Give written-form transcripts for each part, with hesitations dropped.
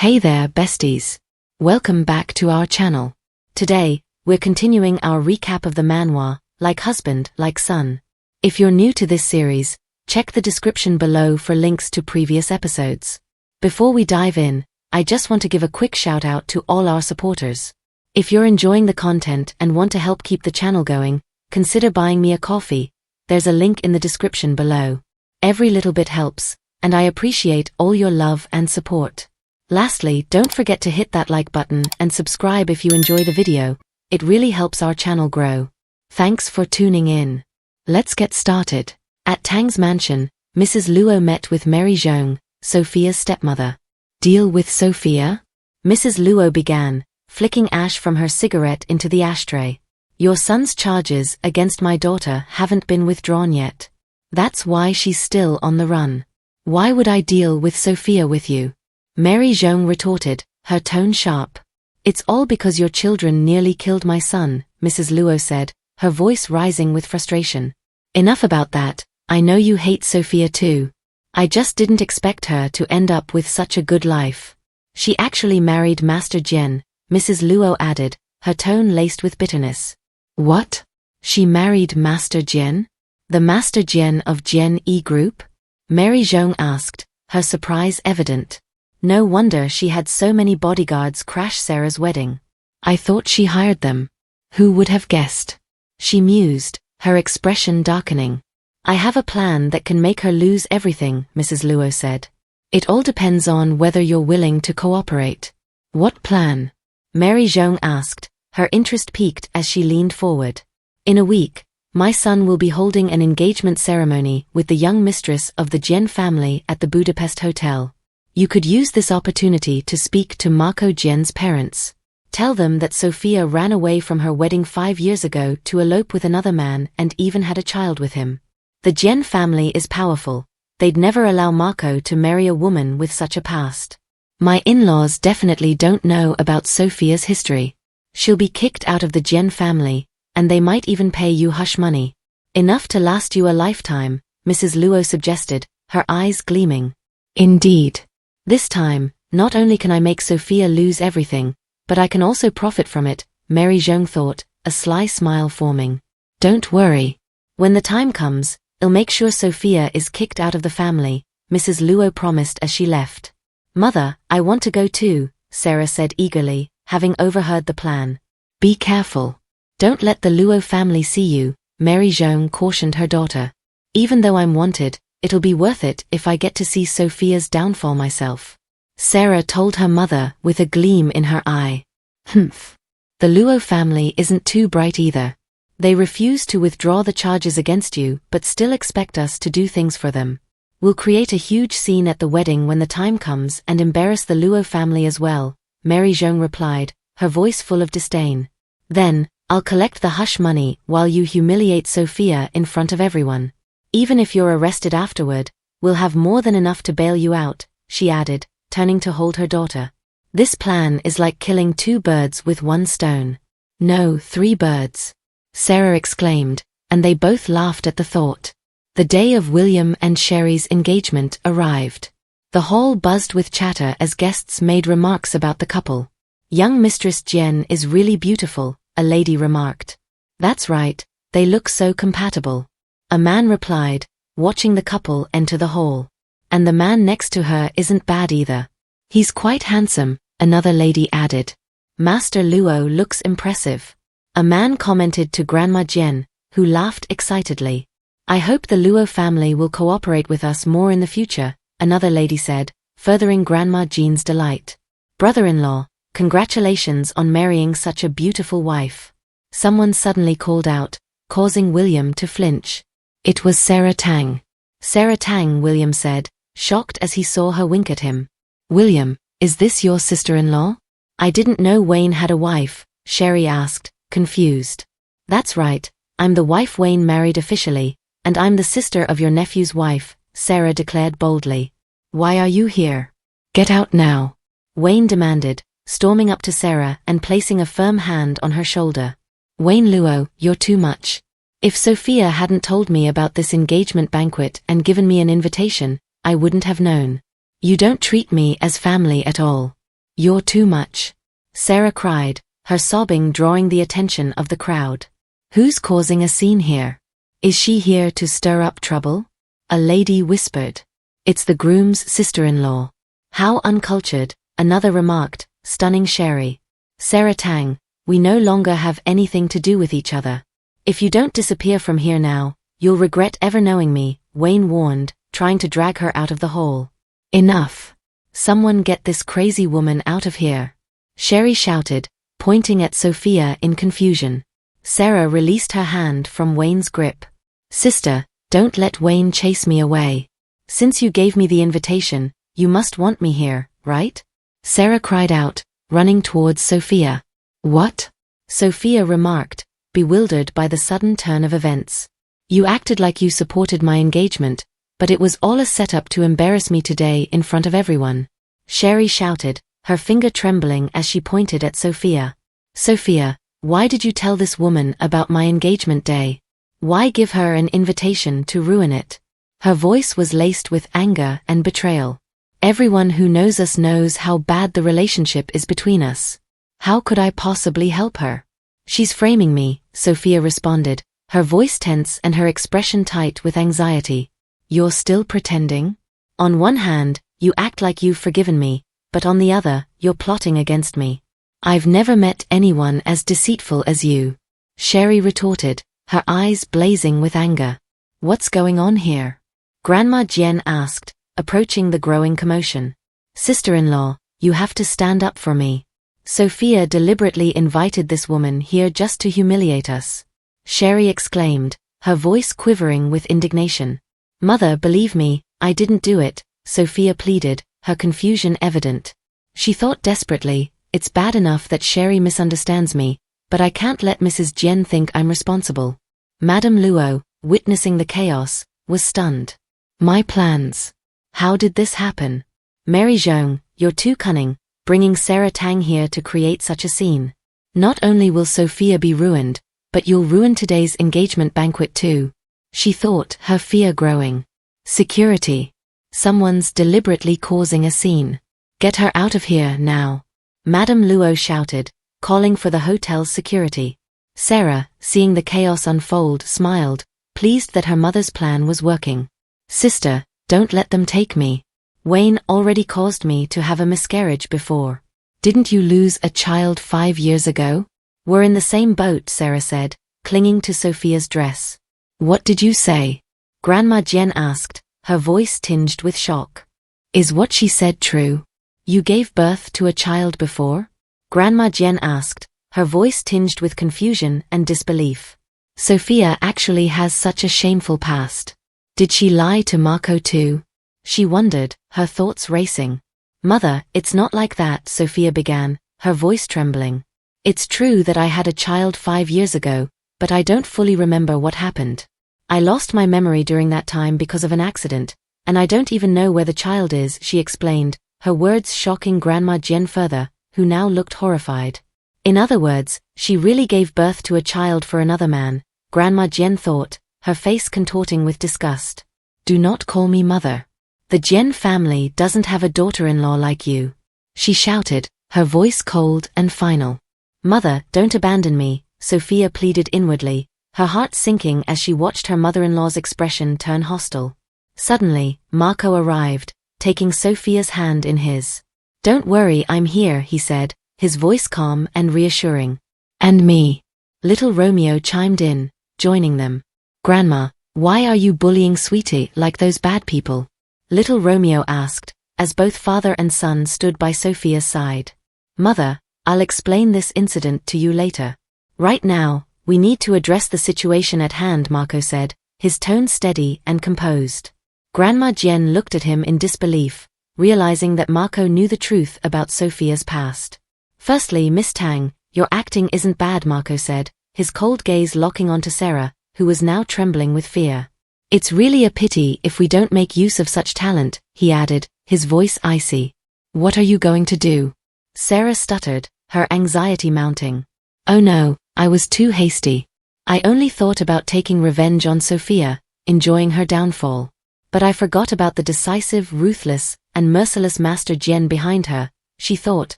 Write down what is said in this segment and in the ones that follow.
Hey there, besties. Welcome back to our channel. Today, we're continuing our recap of the manhwa, Like Husband, Like Son. If you're new to this series, check the description below for links to previous episodes. Before we dive in, I just want to give a quick shout out to all our supporters. If you're enjoying the content and want to help keep the channel going, consider buying me a coffee. There's a link in the description below. Every little bit helps, and I appreciate all your love and support. Lastly, don't forget to hit that like button and subscribe if you enjoy the video. It really helps our channel grow. Thanks for tuning in. Let's get started. At Tang's mansion, Mrs. Luo met with Mary Zhong, Sophia's stepmother. Deal with Sophia? Mrs. Luo began, flicking ash from her cigarette into the ashtray. Your son's charges against my daughter haven't been withdrawn yet. That's why she's still on the run. Why would I deal with Sophia with you? Mary Zhong retorted, her tone sharp. It's all because your children nearly killed my son, Mrs. Luo said, her voice rising with frustration. Enough about that, I know you hate Sophia too. I just didn't expect her to end up with such a good life. She actually married Master Jian, Mrs. Luo added, her tone laced with bitterness. What? She married Master Jian? The Master Jian of Jian E Group? Mary Zhong asked, her surprise evident. No wonder she had so many bodyguards crash Sarah's wedding. I thought she hired them. Who would have guessed? She mused, her expression darkening. I have a plan that can make her lose everything, Mrs. Luo said. It all depends on whether you're willing to cooperate. What plan? Mary Zhong asked, her interest piqued as she leaned forward. In a week, my son will be holding an engagement ceremony with the young mistress of the Jian family at the Budapest hotel. You could use this opportunity to speak to Marco Jian's parents. Tell them that Sophia ran away from her wedding 5 years ago to elope with another man and even had a child with him. The Jian family is powerful. They'd never allow Marco to marry a woman with such a past. My in-laws definitely don't know about Sophia's history. She'll be kicked out of the Jian family, and they might even pay you hush money. Enough to last you a lifetime, Mrs. Luo suggested, her eyes gleaming. Indeed. This time, not only can I make Sophia lose everything, but I can also profit from it, Mary Zhong thought, a sly smile forming. Don't worry. When the time comes, I'll make sure Sophia is kicked out of the family, Mrs. Luo promised as she left. Mother, I want to go too, Sarah said eagerly, having overheard the plan. Be careful. Don't let the Luo family see you, Mary Zhong cautioned her daughter. Even though I'm wanted, it'll be worth it if I get to see Sophia's downfall myself. Sarah told her mother with a gleam in her eye. Humph. The Luo family isn't too bright either. They refuse to withdraw the charges against you but still expect us to do things for them. We'll create a huge scene at the wedding when the time comes and embarrass the Luo family as well, Mary Zhong replied, her voice full of disdain. Then, I'll collect the hush money while you humiliate Sophia in front of everyone. Even if you're arrested afterward, we'll have more than enough to bail you out, she added, turning to hold her daughter. This plan is like killing 2 birds with 1 stone. No, 3 birds. Sarah exclaimed, and they both laughed at the thought. The day of William and Sherry's engagement arrived. The hall buzzed with chatter as guests made remarks about the couple. Young Mistress Jian is really beautiful, a lady remarked. That's right, they look so compatible. A man replied, watching the couple enter the hall. And the man next to her isn't bad either. He's quite handsome, another lady added. Master Luo looks impressive. A man commented to Grandma Jian, who laughed excitedly. I hope the Luo family will cooperate with us more in the future, another lady said, furthering Grandma Jean's delight. Brother-in-law, congratulations on marrying such a beautiful wife. Someone suddenly called out, causing William to flinch. It was Sarah Tang. Sarah Tang, William said, shocked as he saw her wink at him. William, is this your sister-in-law? I didn't know Wayne had a wife, Sherry asked, confused. That's right, I'm the wife Wayne married officially, and I'm the sister of your nephew's wife, Sarah declared boldly. Why are you here? Get out now, Wayne demanded, storming up to Sarah and placing a firm hand on her shoulder. Wayne Luo, you're too much. If Sophia hadn't told me about this engagement banquet and given me an invitation, I wouldn't have known. You don't treat me as family at all. You're too much. Sarah cried, her sobbing drawing the attention of the crowd. Who's causing a scene here? Is she here to stir up trouble? A lady whispered. It's the groom's sister-in-law. How uncultured, another remarked, stunning Sherry. Sarah Tang, we no longer have anything to do with each other. If you don't disappear from here now, you'll regret ever knowing me, Wayne warned, trying to drag her out of the hall. Enough. Someone get this crazy woman out of here. Sherry shouted, pointing at Sophia in confusion. Sarah released her hand from Wayne's grip. Sister, don't let Wayne chase me away. Since you gave me the invitation, you must want me here, right? Sarah cried out, running towards Sophia. What? Sophia remarked, bewildered by the sudden turn of events. You acted like you supported my engagement, but it was all a setup to embarrass me today in front of everyone. Sherry shouted, her finger trembling as she pointed at Sophia. Sophia, why did you tell this woman about my engagement day? Why give her an invitation to ruin it? Her voice was laced with anger and betrayal. Everyone who knows us knows how bad the relationship is between us. How could I possibly help her? She's framing me, Sophia responded, her voice tense and her expression tight with anxiety. You're still pretending? On one hand, you act like you've forgiven me, but on the other, you're plotting against me. I've never met anyone as deceitful as you. Sherry retorted, her eyes blazing with anger. What's going on here? Grandma Jian asked, approaching the growing commotion. Sister-in-law, you have to stand up for me. Sophia deliberately invited this woman here just to humiliate us. Sherry exclaimed, her voice quivering with indignation. Mother, believe me, I didn't do it, Sophia pleaded, her confusion evident. She thought desperately, it's bad enough that Sherry misunderstands me, but I can't let Mrs. Jian think I'm responsible. Madame Luo, witnessing the chaos, was stunned. My plans. How did this happen? Mary Zhong, you're too cunning, bringing Sarah Tang here to create such a scene. Not only will Sophia be ruined, but you'll ruin today's engagement banquet too. She thought, her fear growing. Security. Someone's deliberately causing a scene. Get her out of here now. Madame Luo shouted, calling for the hotel's security. Sarah, seeing the chaos unfold, smiled, pleased that her mother's plan was working. Sister, don't let them take me. Wayne already caused me to have a miscarriage before. Didn't you lose a child 5 years ago? We're in the same boat, Sarah said, clinging to Sophia's dress. What did you say? Grandma Jian asked, her voice tinged with shock. Is what she said true? You gave birth to a child before? Grandma Jian asked, her voice tinged with confusion and disbelief. Sophia actually has such a shameful past. Did she lie to Marco too? She wondered, her thoughts racing. Mother, it's not like that, Sophia began, her voice trembling. It's true that I had a child 5 years ago, but I don't fully remember what happened. I lost my memory during that time because of an accident, and I don't even know where the child is, she explained, her words shocking Grandma Jian further, who now looked horrified. In other words, she really gave birth to a child for another man, Grandma Jian thought, her face contorting with disgust. Do not call me mother. The Jian family doesn't have a daughter-in-law like you. She shouted, her voice cold and final. Mother, don't abandon me, Sophia pleaded inwardly, her heart sinking as she watched her mother-in-law's expression turn hostile. Suddenly, Marco arrived, taking Sophia's hand in his. Don't worry, I'm here, he said, his voice calm and reassuring. And me. Little Romeo chimed in, joining them. Grandma, why are you bullying Sweetie like those bad people? Little Romeo asked, as both father and son stood by Sophia's side. Mother, I'll explain this incident to you later. Right now, we need to address the situation at hand, Marco said, his tone steady and composed. Grandma Jian looked at him in disbelief, realizing that Marco knew the truth about Sophia's past. Firstly, Miss Tang, your acting isn't bad, Marco said, his cold gaze locking onto Sarah, who was now trembling with fear. It's really a pity if we don't make use of such talent, he added, his voice icy. What are you going to do? Sarah stuttered, her anxiety mounting. Oh no, I was too hasty. I only thought about taking revenge on Sophia, enjoying her downfall. But I forgot about the decisive, ruthless, and merciless Master Jian behind her, she thought,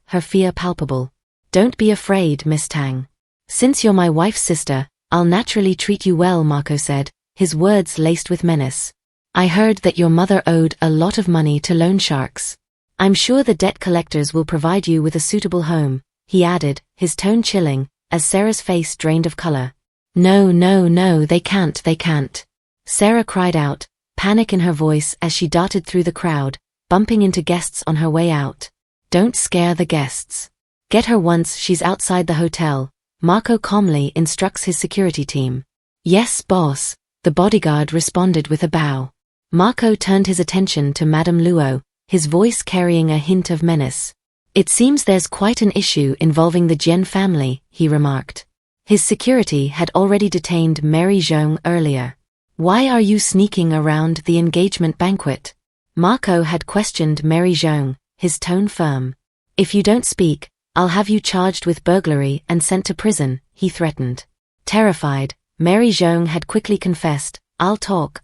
her fear palpable. Don't be afraid, Miss Tang. Since you're my wife's sister, I'll naturally treat you well, Marco said, his words laced with menace. I heard that your mother owed a lot of money to loan sharks. I'm sure the debt collectors will provide you with a suitable home, he added, his tone chilling, as Sarah's face drained of color. No, no, no, they can't. Sarah cried out, panic in her voice as she darted through the crowd, bumping into guests on her way out. Don't scare the guests. Get her once she's outside the hotel, Marco calmly instructs his security team. Yes, boss, the bodyguard responded with a bow. Marco turned his attention to Madame Luo, his voice carrying a hint of menace. It seems there's quite an issue involving the Jian family, he remarked. His security had already detained Mary Zhong earlier. Why are you sneaking around the engagement banquet? Marco had questioned Mary Zhong, his tone firm. If you don't speak, I'll have you charged with burglary and sent to prison, he threatened. Terrified, Mary Zhong had quickly confessed, I'll talk.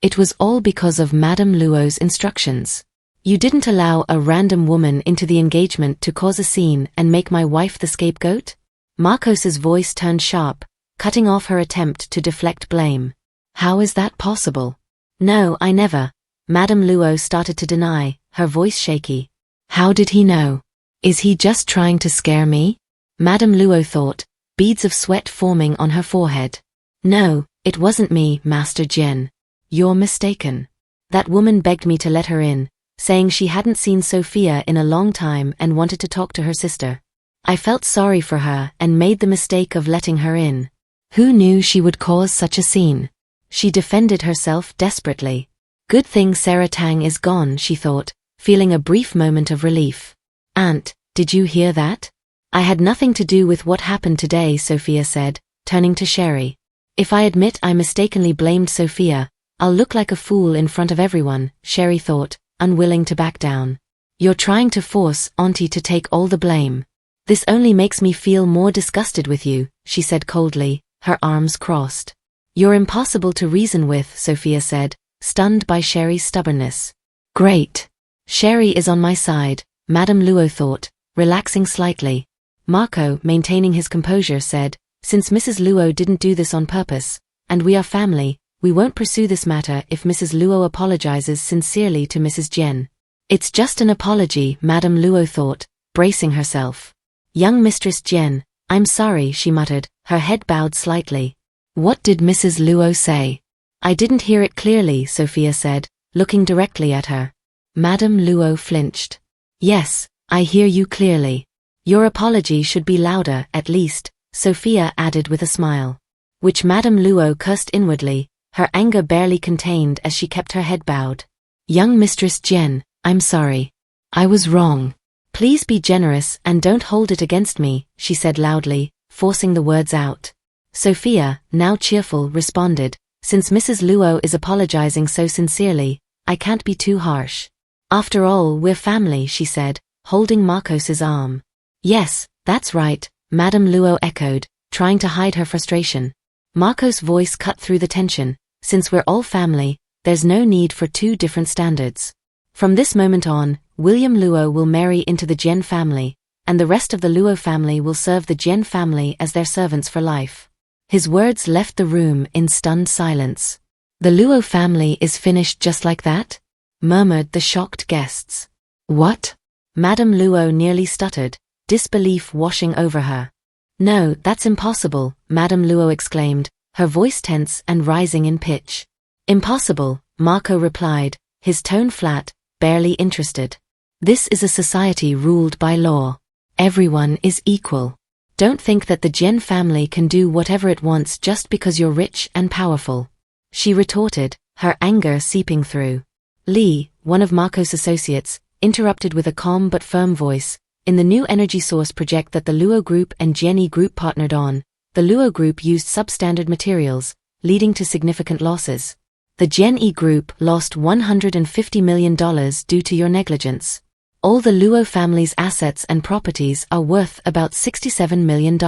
It was all because of Madame Luo's instructions. You didn't allow a random woman into the engagement to cause a scene and make my wife the scapegoat? Marcos's voice turned sharp, cutting off her attempt to deflect blame. How is that possible? No, I never. Madame Luo started to deny, her voice shaky. How did he know? Is he just trying to scare me? Madame Luo thought, beads of sweat forming on her forehead. No, it wasn't me, Master Jian. You're mistaken. That woman begged me to let her in, saying she hadn't seen Sophia in a long time and wanted to talk to her sister. I felt sorry for her and made the mistake of letting her in. Who knew she would cause such a scene? She defended herself desperately. Good thing Sarah Tang is gone, she thought, feeling a brief moment of relief. Aunt, did you hear that? I had nothing to do with what happened today, Sophia said, turning to Sherry. If I admit I mistakenly blamed Sophia, I'll look like a fool in front of everyone, Sherry thought, unwilling to back down. You're trying to force Auntie to take all the blame. This only makes me feel more disgusted with you, she said coldly, her arms crossed. You're impossible to reason with, Sophia said, stunned by Sherry's stubbornness. Great. Sherry is on my side, Madame Luo thought, relaxing slightly. Marco, maintaining his composure, said, since Mrs. Luo didn't do this on purpose, and we are family, we won't pursue this matter if Mrs. Luo apologizes sincerely to Mrs. Jian. It's just an apology, Madame Luo thought, bracing herself. Young Mistress Jian, I'm sorry, she muttered, her head bowed slightly. What did Mrs. Luo say? I didn't hear it clearly, Sophia said, looking directly at her. Madame Luo flinched. Yes, I hear you clearly. Your apology should be louder, at least, Sophia added with a smile. Which Madame Luo cursed inwardly, her anger barely contained as she kept her head bowed. Young Mistress Jian, I'm sorry. I was wrong. Please be generous and don't hold it against me, she said loudly, forcing the words out. Sophia, now cheerful, responded, since Mrs. Luo is apologizing so sincerely, I can't be too harsh. After all, we're family, she said, holding Marcos's arm. Yes, that's right, Madame Luo echoed, trying to hide her frustration. Marco's voice cut through the tension. Since we're all family, there's no need for two different standards. From this moment on, William Luo will marry into the Jian family, and the rest of the Luo family will serve the Jian family as their servants for life. His words left the room in stunned silence. The Luo family is finished just like that? Murmured the shocked guests. What? Madame Luo nearly stuttered, disbelief washing over her. No, that's impossible, Madame Luo exclaimed, her voice tense and rising in pitch. Impossible, Marco replied, his tone flat, barely interested. This is a society ruled by law. Everyone is equal. Don't think that the Jian family can do whatever it wants just because you're rich and powerful. She retorted, her anger seeping through. Li, one of Marco's associates, interrupted with a calm but firm voice. In the new energy source project that the Luo Group and Jian Group partnered on, the Luo Group used substandard materials, leading to significant losses. The Jian Group lost $150 million due to your negligence. All the Luo family's assets and properties are worth about $67 million.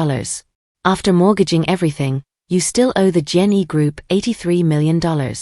After mortgaging everything, you still owe the Jian Group $83 million.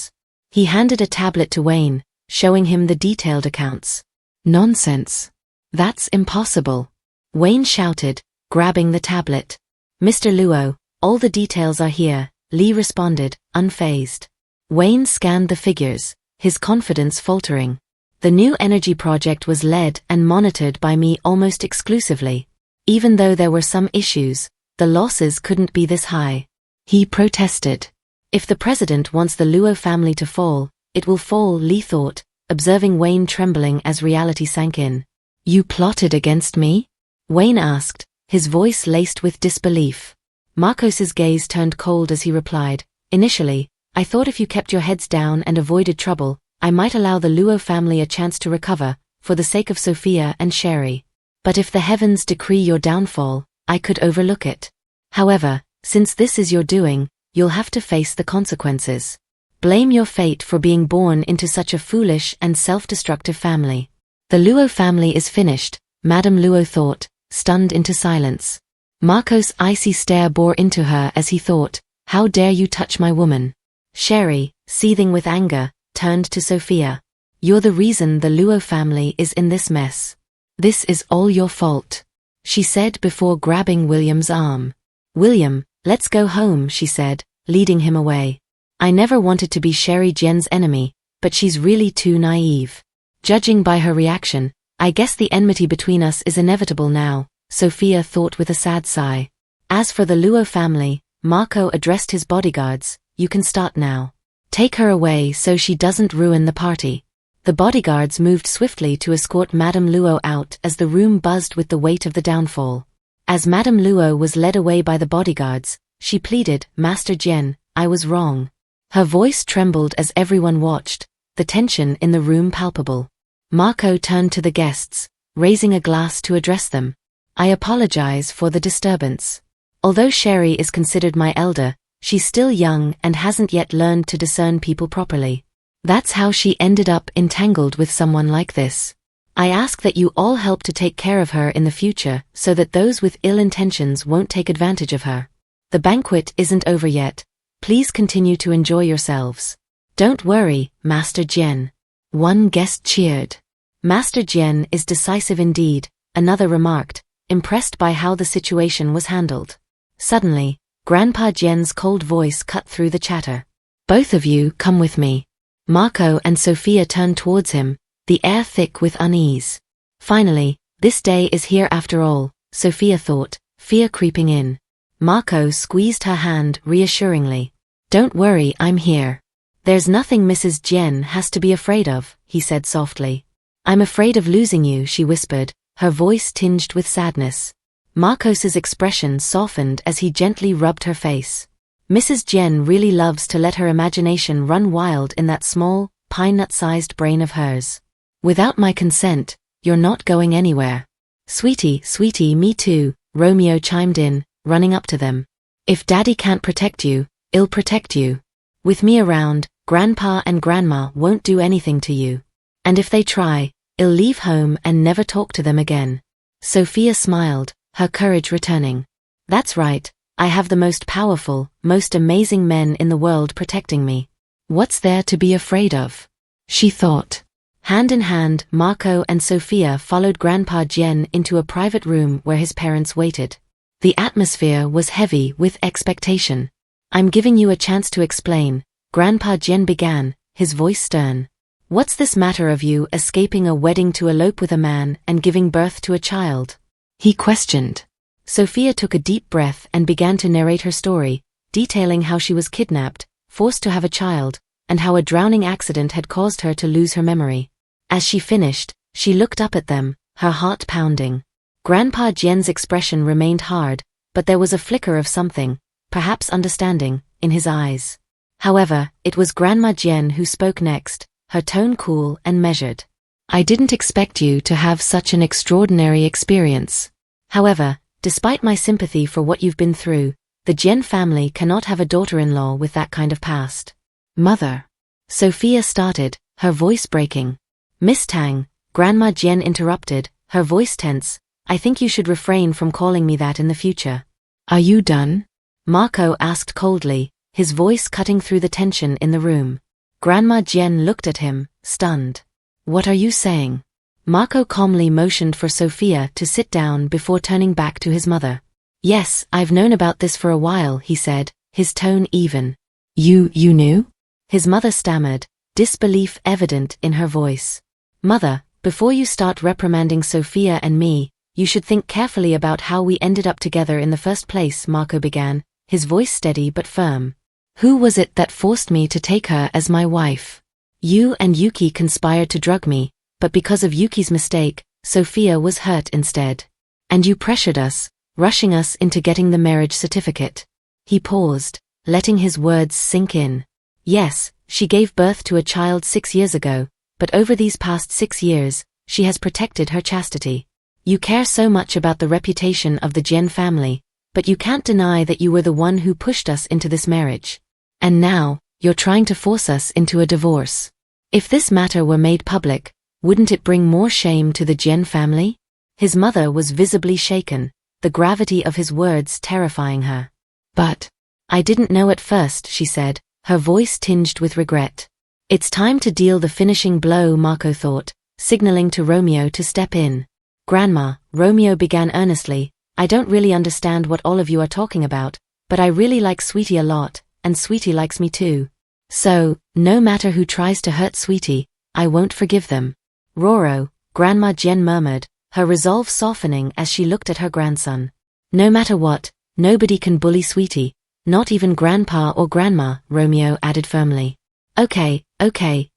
He handed a tablet to Wayne, showing him the detailed accounts. Nonsense. That's impossible, Wayne shouted, grabbing the tablet. Mr. Luo, all the details are here, Lee responded, unfazed. Wayne scanned the figures, his confidence faltering. The new energy project was led and monitored by me almost exclusively. Even though there were some issues, the losses couldn't be this high. He protested. If the president wants the Luo family to fall, it will fall, Lee thought, observing Wayne trembling as reality sank in. You plotted against me? Wayne asked, his voice laced with disbelief. Marcos's gaze turned cold as he replied, Initially, I thought if you kept your heads down and avoided trouble, I might allow the Luo family a chance to recover, for the sake of Sophia and Sherry. But if the heavens decree your downfall, I could overlook it. However, since this is your doing, you'll have to face the consequences. Blame your fate for being born into such a foolish and self-destructive family. The Luo family is finished, Madame Luo thought, stunned into silence. Marco's icy stare bore into her as he thought, how dare you touch my woman? Sherry, seething with anger, turned to Sophia. You're the reason the Luo family is in this mess. This is all your fault, she said before grabbing William's arm. William, let's go home, she said, leading him away. I never wanted to be Sherry Jen's enemy, but she's really too naive. Judging by her reaction, I guess the enmity between us is inevitable now, Sophia thought with a sad sigh. As for the Luo family, Marco addressed his bodyguards, you can start now. Take her away so she doesn't ruin the party. The bodyguards moved swiftly to escort Madame Luo out as the room buzzed with the weight of the downfall. As Madame Luo was led away by the bodyguards, she pleaded, Master Jen, I was wrong. Her voice trembled as everyone watched, the tension in the room palpable. Marco turned to the guests, raising a glass to address them. I apologize for the disturbance. Although Sherry is considered my elder, she's still young and hasn't yet learned to discern people properly. That's how she ended up entangled with someone like this. I ask that you all help to take care of her in the future so that those with ill intentions won't take advantage of her. The banquet isn't over yet. Please continue to enjoy yourselves. Don't worry, Master Jen. One guest cheered. Master Jen is decisive indeed, another remarked, impressed by how the situation was handled. Suddenly, Grandpa Jen's cold voice cut through the chatter. Both of you come with me. Marco and Sophia turned towards him, the air thick with unease. Finally, this day is here after all, Sophia thought, fear creeping in. Marco squeezed her hand reassuringly. Don't worry, I'm here. There's nothing Mrs. Jen has to be afraid of, he said softly. I'm afraid of losing you, she whispered, her voice tinged with sadness. Marcos's expression softened as he gently rubbed her face. Mrs. Jen really loves to let her imagination run wild in that small, pine-nut-sized brain of hers. Without my consent, you're not going anywhere. Sweetie, sweetie, me too, Romeo chimed in, running up to them. If Daddy can't protect you, I'll protect you. With me around, Grandpa and Grandma won't do anything to you. And if they try, I'll leave home and never talk to them again. Sophia smiled, her courage returning. That's right. I have the most powerful, most amazing men in the world protecting me. What's there to be afraid of? She thought. Hand in hand, Marco and Sophia followed Grandpa Jen into a private room where his parents waited. The atmosphere was heavy with expectation. I'm giving you a chance to explain, Grandpa Jen began, his voice stern. What's this matter of you escaping a wedding to elope with a man and giving birth to a child? He questioned. Sophia took a deep breath and began to narrate her story, detailing how she was kidnapped, forced to have a child, and how a drowning accident had caused her to lose her memory. As she finished, she looked up at them, her heart pounding. Grandpa Jen's expression remained hard, but there was a flicker of something, perhaps understanding, in his eyes. However, it was Grandma Jen who spoke next, her tone cool and measured. I didn't expect you to have such an extraordinary experience. However, despite my sympathy for what you've been through, the Jen family cannot have a daughter-in-law with that kind of past. Mother. Sophia started, her voice breaking. Miss Tang, Grandma Jen interrupted, her voice tense, I think you should refrain from calling me that in the future. Are you done? Marco asked coldly, his voice cutting through the tension in the room. Grandma Jen looked at him, stunned. What are you saying? Marco calmly motioned for Sophia to sit down before turning back to his mother. Yes, I've known about this for a while, he said, his tone even. You knew? His mother stammered, disbelief evident in her voice. Mother, before you start reprimanding Sophia and me, you should think carefully about how we ended up together in the first place, Marco began, his voice steady but firm. Who was it that forced me to take her as my wife? You and Yuki conspired to drug me, but because of Yuki's mistake, Sophia was hurt instead. And you pressured us, rushing us into getting the marriage certificate. He paused, letting his words sink in. Yes, she gave birth to a child 6 years ago, but over these past 6 years, she has protected her chastity. You care so much about the reputation of the Jen family, but you can't deny that you were the one who pushed us into this marriage. And now, you're trying to force us into a divorce. If this matter were made public, wouldn't it bring more shame to the Jen family? His mother was visibly shaken, the gravity of his words terrifying her. But I didn't know at first, she said, her voice tinged with regret. It's time to deal the finishing blow, Marco thought, signaling to Romeo to step in. Grandma, Romeo began earnestly, I don't really understand what all of you are talking about, but I really like Sweetie a lot, and Sweetie likes me too. So, no matter who tries to hurt Sweetie, I won't forgive them. Roro, Grandma Jen murmured, her resolve softening as she looked at her grandson. No matter what, nobody can bully Sweetie, not even Grandpa or Grandma, Romeo added firmly. Okay,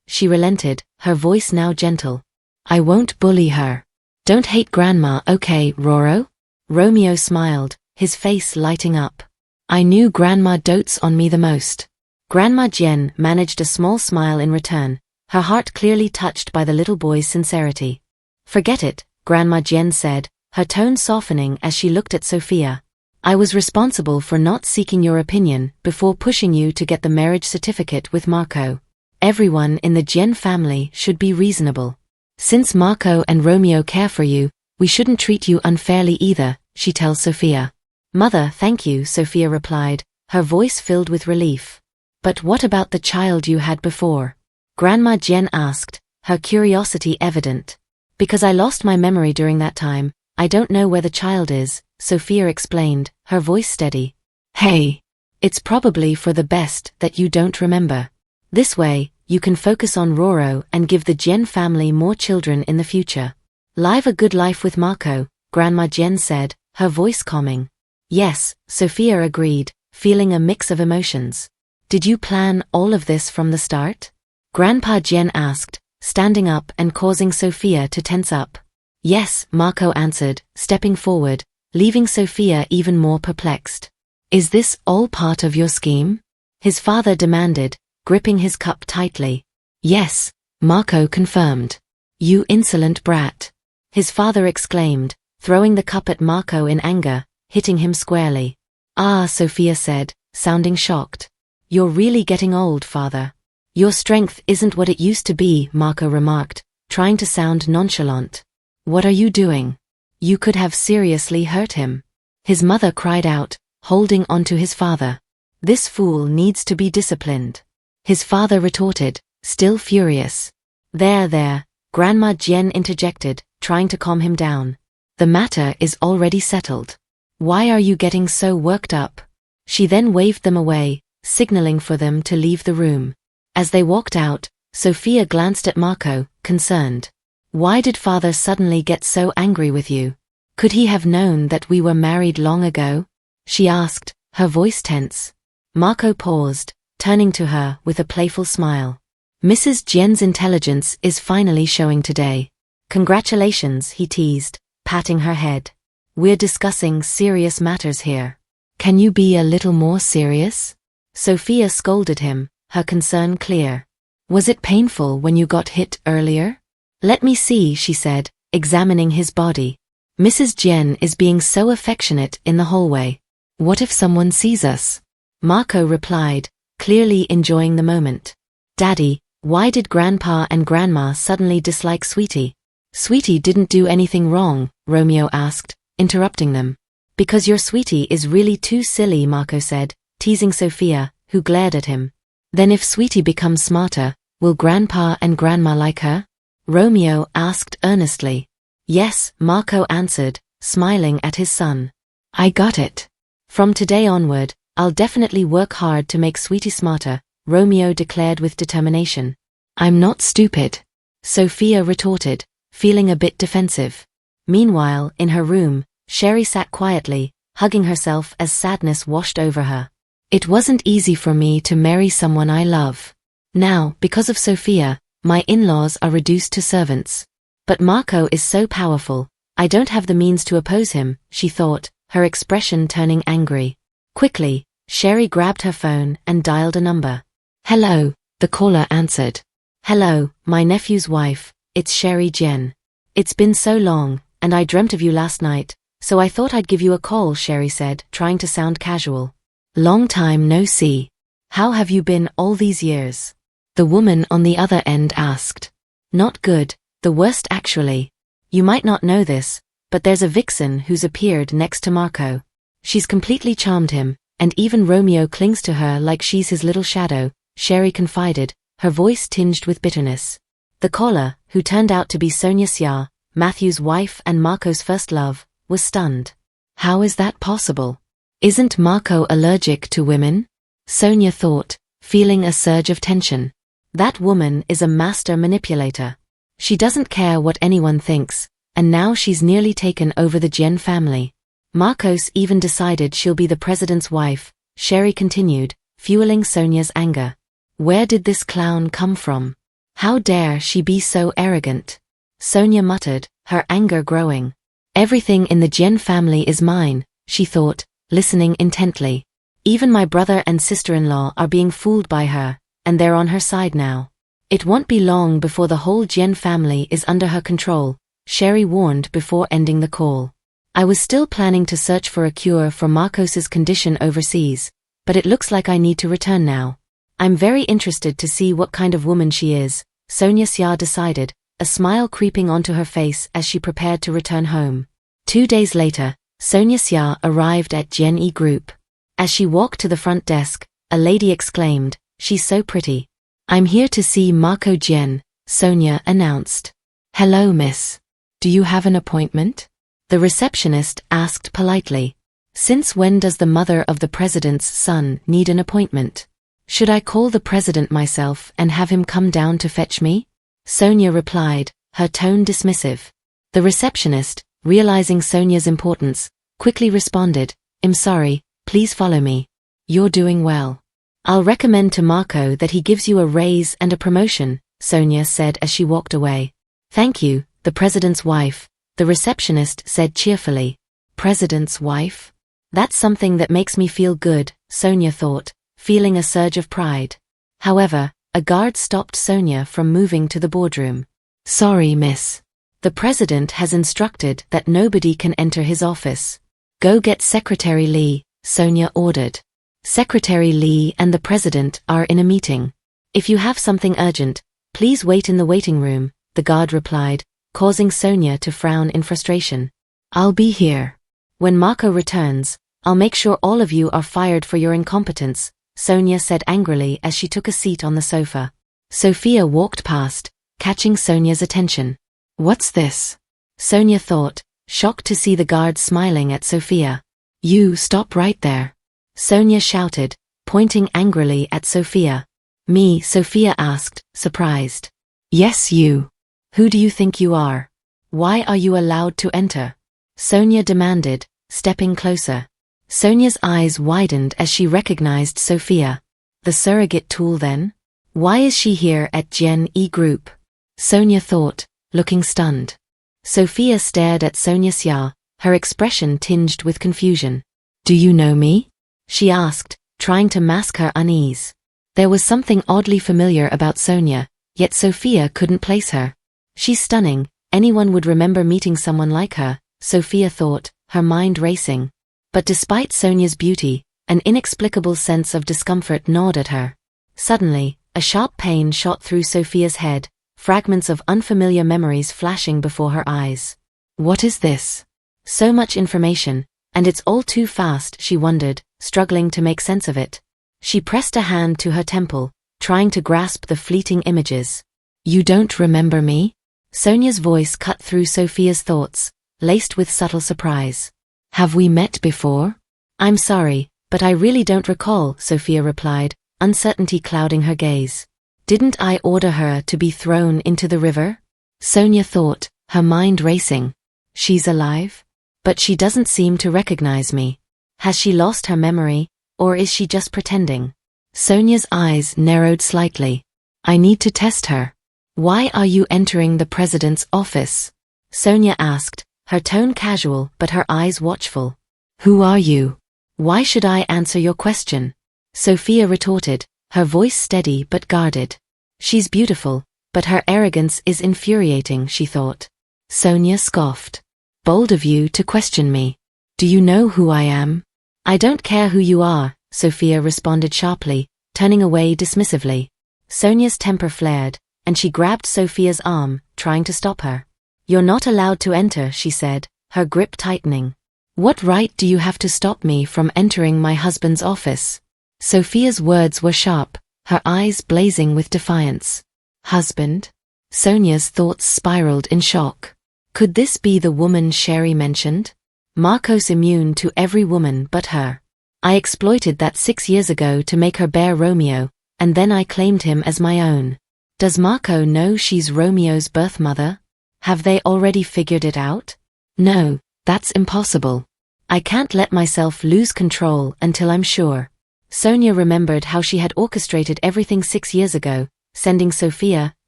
she relented, her voice now gentle. I won't bully her. Don't hate Grandma, okay, Roro? Romeo smiled, his face lighting up. I knew Grandma dotes on me the most. Grandma Jen managed a small smile in return, her heart clearly touched by the little boy's sincerity. Forget it, Grandma Jen said, her tone softening as she looked at Sophia. I was responsible for not seeking your opinion before pushing you to get the marriage certificate with Marco. Everyone in the Jen family should be reasonable. Since Marco and Romeo care for you, we shouldn't treat you unfairly either, she tells Sophia. Mother, thank you, Sophia replied, her voice filled with relief. But what about the child you had before? Grandma Jen asked, her curiosity evident. Because I lost my memory during that time, I don't know where the child is, Sophia explained, her voice steady. Hey, it's probably for the best that you don't remember. This way, you can focus on Roro and give the Jen family more children in the future. Live a good life with Marco, Grandma Jen said, her voice calming. Yes, Sophia agreed, feeling a mix of emotions. Did you plan all of this from the start? Grandpa Jen asked, standing up and causing Sophia to tense up. Yes, Marco answered, stepping forward, leaving Sophia even more perplexed. Is this all part of your scheme? His father demanded, gripping his cup tightly. Yes, Marco confirmed. You insolent brat. His father exclaimed, throwing the cup at Marco in anger, hitting him squarely. Ah, Sophia said, sounding shocked. You're really getting old, father. Your strength isn't what it used to be, Marco remarked, trying to sound nonchalant. What are you doing? You could have seriously hurt him. His mother cried out, holding onto his father. This fool needs to be disciplined. His father retorted, still furious. There, Grandma Jen interjected, trying to calm him down. The matter is already settled. Why are you getting so worked up? She then waved them away, signaling for them to leave the room. As they walked out, Sophia glanced at Marco, concerned. Why did father suddenly get so angry with you? Could he have known that we were married long ago? She asked, her voice tense. Marco paused, turning to her with a playful smile. Mrs. Jen's intelligence is finally showing today. Congratulations, he teased, patting her head. We're discussing serious matters here. Can you be a little more serious? Sophia scolded him, her concern clear. Was it painful when you got hit earlier? Let me see, she said, examining his body. Mrs. Jen is being so affectionate in the hallway. What if someone sees us? Marco replied, clearly enjoying the moment. Daddy, why did Grandpa and Grandma suddenly dislike Sweetie? Sweetie didn't do anything wrong, Romeo asked, interrupting them. Because your Sweetie is really too silly, Marco said, teasing Sophia, who glared at him. Then if Sweetie becomes smarter, will Grandpa and Grandma like her? Romeo asked earnestly. Yes, Marco answered, smiling at his son. I got it. From today onward, I'll definitely work hard to make Sweetie smarter, Romeo declared with determination. I'm not stupid, Sophia retorted, feeling a bit defensive. Meanwhile, in her room, Sherry sat quietly, hugging herself as sadness washed over her. It wasn't easy for me to marry someone I love. Now, because of Sophia, my in-laws are reduced to servants. But Marco is so powerful, I don't have the means to oppose him, she thought, her expression turning angry. Quickly, Sherry grabbed her phone and dialed a number. Hello, the caller answered. Hello, my nephew's wife, it's Sherry Jen. It's been so long, and I dreamt of you last night, so I thought I'd give you a call, Sherry said, trying to sound casual. Long time no see. How have you been all these years? The woman on the other end asked. Not good, the worst actually. You might not know this, but there's a vixen who's appeared next to Marco. She's completely charmed him, and even Romeo clings to her like she's his little shadow, Sherry confided, her voice tinged with bitterness. The caller, who turned out to be Sonia Xia, Matthew's wife and Marco's first love, was stunned. How is that possible? Isn't Marco allergic to women? Sonia thought, feeling a surge of tension. That woman is a master manipulator. She doesn't care what anyone thinks, and now she's nearly taken over the Jen family. Marcos even decided she'll be the president's wife, Sherry continued, fueling Sonia's anger. Where did this clown come from? How dare she be so arrogant? Sonia muttered, her anger growing. Everything in the Jen family is mine, she thought, listening intently. Even my brother and sister-in-law are being fooled by her, and they're on her side now. It won't be long before the whole Jen family is under her control, Sherry warned before ending the call. I was still planning to search for a cure for Marcos's condition overseas, but it looks like I need to return now. I'm very interested to see what kind of woman she is, Sonia Xia decided, a smile creeping onto her face as she prepared to return home. 2 days later, Sonia Xia arrived at Jen E Group. As she walked to the front desk, a lady exclaimed, "She's so pretty." "I'm here to see Marco Jen," Sonia announced. "Hello, miss. Do you have an appointment?" The receptionist asked politely. "Since when does the mother of the president's son need an appointment? Should I call the president myself and have him come down to fetch me?" Sonia replied, her tone dismissive. The receptionist, realizing Sonia's importance, quickly responded, "I'm sorry, please follow me. You're doing well. I'll recommend to Marco that he gives you a raise and a promotion," Sonia said as she walked away. "Thank you, the president's wife," the receptionist said cheerfully. "President's wife? That's something that makes me feel good," Sonia thought, feeling a surge of pride. However, a guard stopped Sonia from moving to the boardroom. "Sorry, miss. The president has instructed that nobody can enter his office. Go get Secretary Lee," Sonia ordered. "Secretary Lee and the president are in a meeting. If you have something urgent, please wait in the waiting room," the guard replied, causing Sonia to frown in frustration. "I'll be here. When Marco returns, I'll make sure all of you are fired for your incompetence," Sonia said angrily as she took a seat on the sofa. Sophia walked past, catching Sonia's attention. "What's this?" Sonia thought, shocked to see the guard smiling at Sophia. "You stop right there," Sonia shouted, pointing angrily at Sophia. "Me?" Sophia asked, surprised. "Yes, you. Who do you think you are? Why are you allowed to enter?" Sonia demanded, stepping closer. Sonia's eyes widened as she recognized Sophia. The surrogate tool then? Why is she here at Jen E Group? Sonia thought, looking stunned. Sophia stared at Sonia Xia, her expression tinged with confusion. "Do you know me?" she asked, trying to mask her unease. There was something oddly familiar about Sonia, yet Sophia couldn't place her. "She's stunning, anyone would remember meeting someone like her," Sophia thought, her mind racing. But despite Sonia's beauty, an inexplicable sense of discomfort gnawed at her. Suddenly, a sharp pain shot through Sophia's head, fragments of unfamiliar memories flashing before her eyes. What is this? So much information, and it's all too fast, she wondered, struggling to make sense of it. She pressed a hand to her temple, trying to grasp the fleeting images. "You don't remember me?" Sonia's voice cut through Sophia's thoughts, laced with subtle surprise. Have we met before? I'm sorry, but I really don't recall, Sophia replied, uncertainty clouding her gaze. Didn't I order her to be thrown into the river? Sonia thought, her mind racing. She's alive? But she doesn't seem to recognize me. Has she lost her memory, or is she just pretending? Sonia's eyes narrowed slightly. I need to test her. Why are you entering the president's office? Sonia asked, her tone casual but her eyes watchful. Who are you? Why should I answer your question? Sophia retorted, her voice steady but guarded. She's beautiful, but her arrogance is infuriating, she thought. Sonia scoffed. Bold of you to question me. Do you know who I am? I don't care who you are, Sophia responded sharply, turning away dismissively. Sonia's temper flared, and she grabbed Sophia's arm, trying to stop her. You're not allowed to enter, she said, her grip tightening. What right do you have to stop me from entering my husband's office? Sophia's words were sharp, her eyes blazing with defiance. Husband? Sonia's thoughts spiraled in shock. Could this be the woman Sherry mentioned? Marcos immune to every woman but her. I exploited that 6 years ago to make her bear Romeo, and then I claimed him as my own. Does Marco know she's Romeo's birth mother? Have they already figured it out? No, that's impossible. I can't let myself lose control until I'm sure. Sonia remembered how she had orchestrated everything 6 years ago, sending Sophia,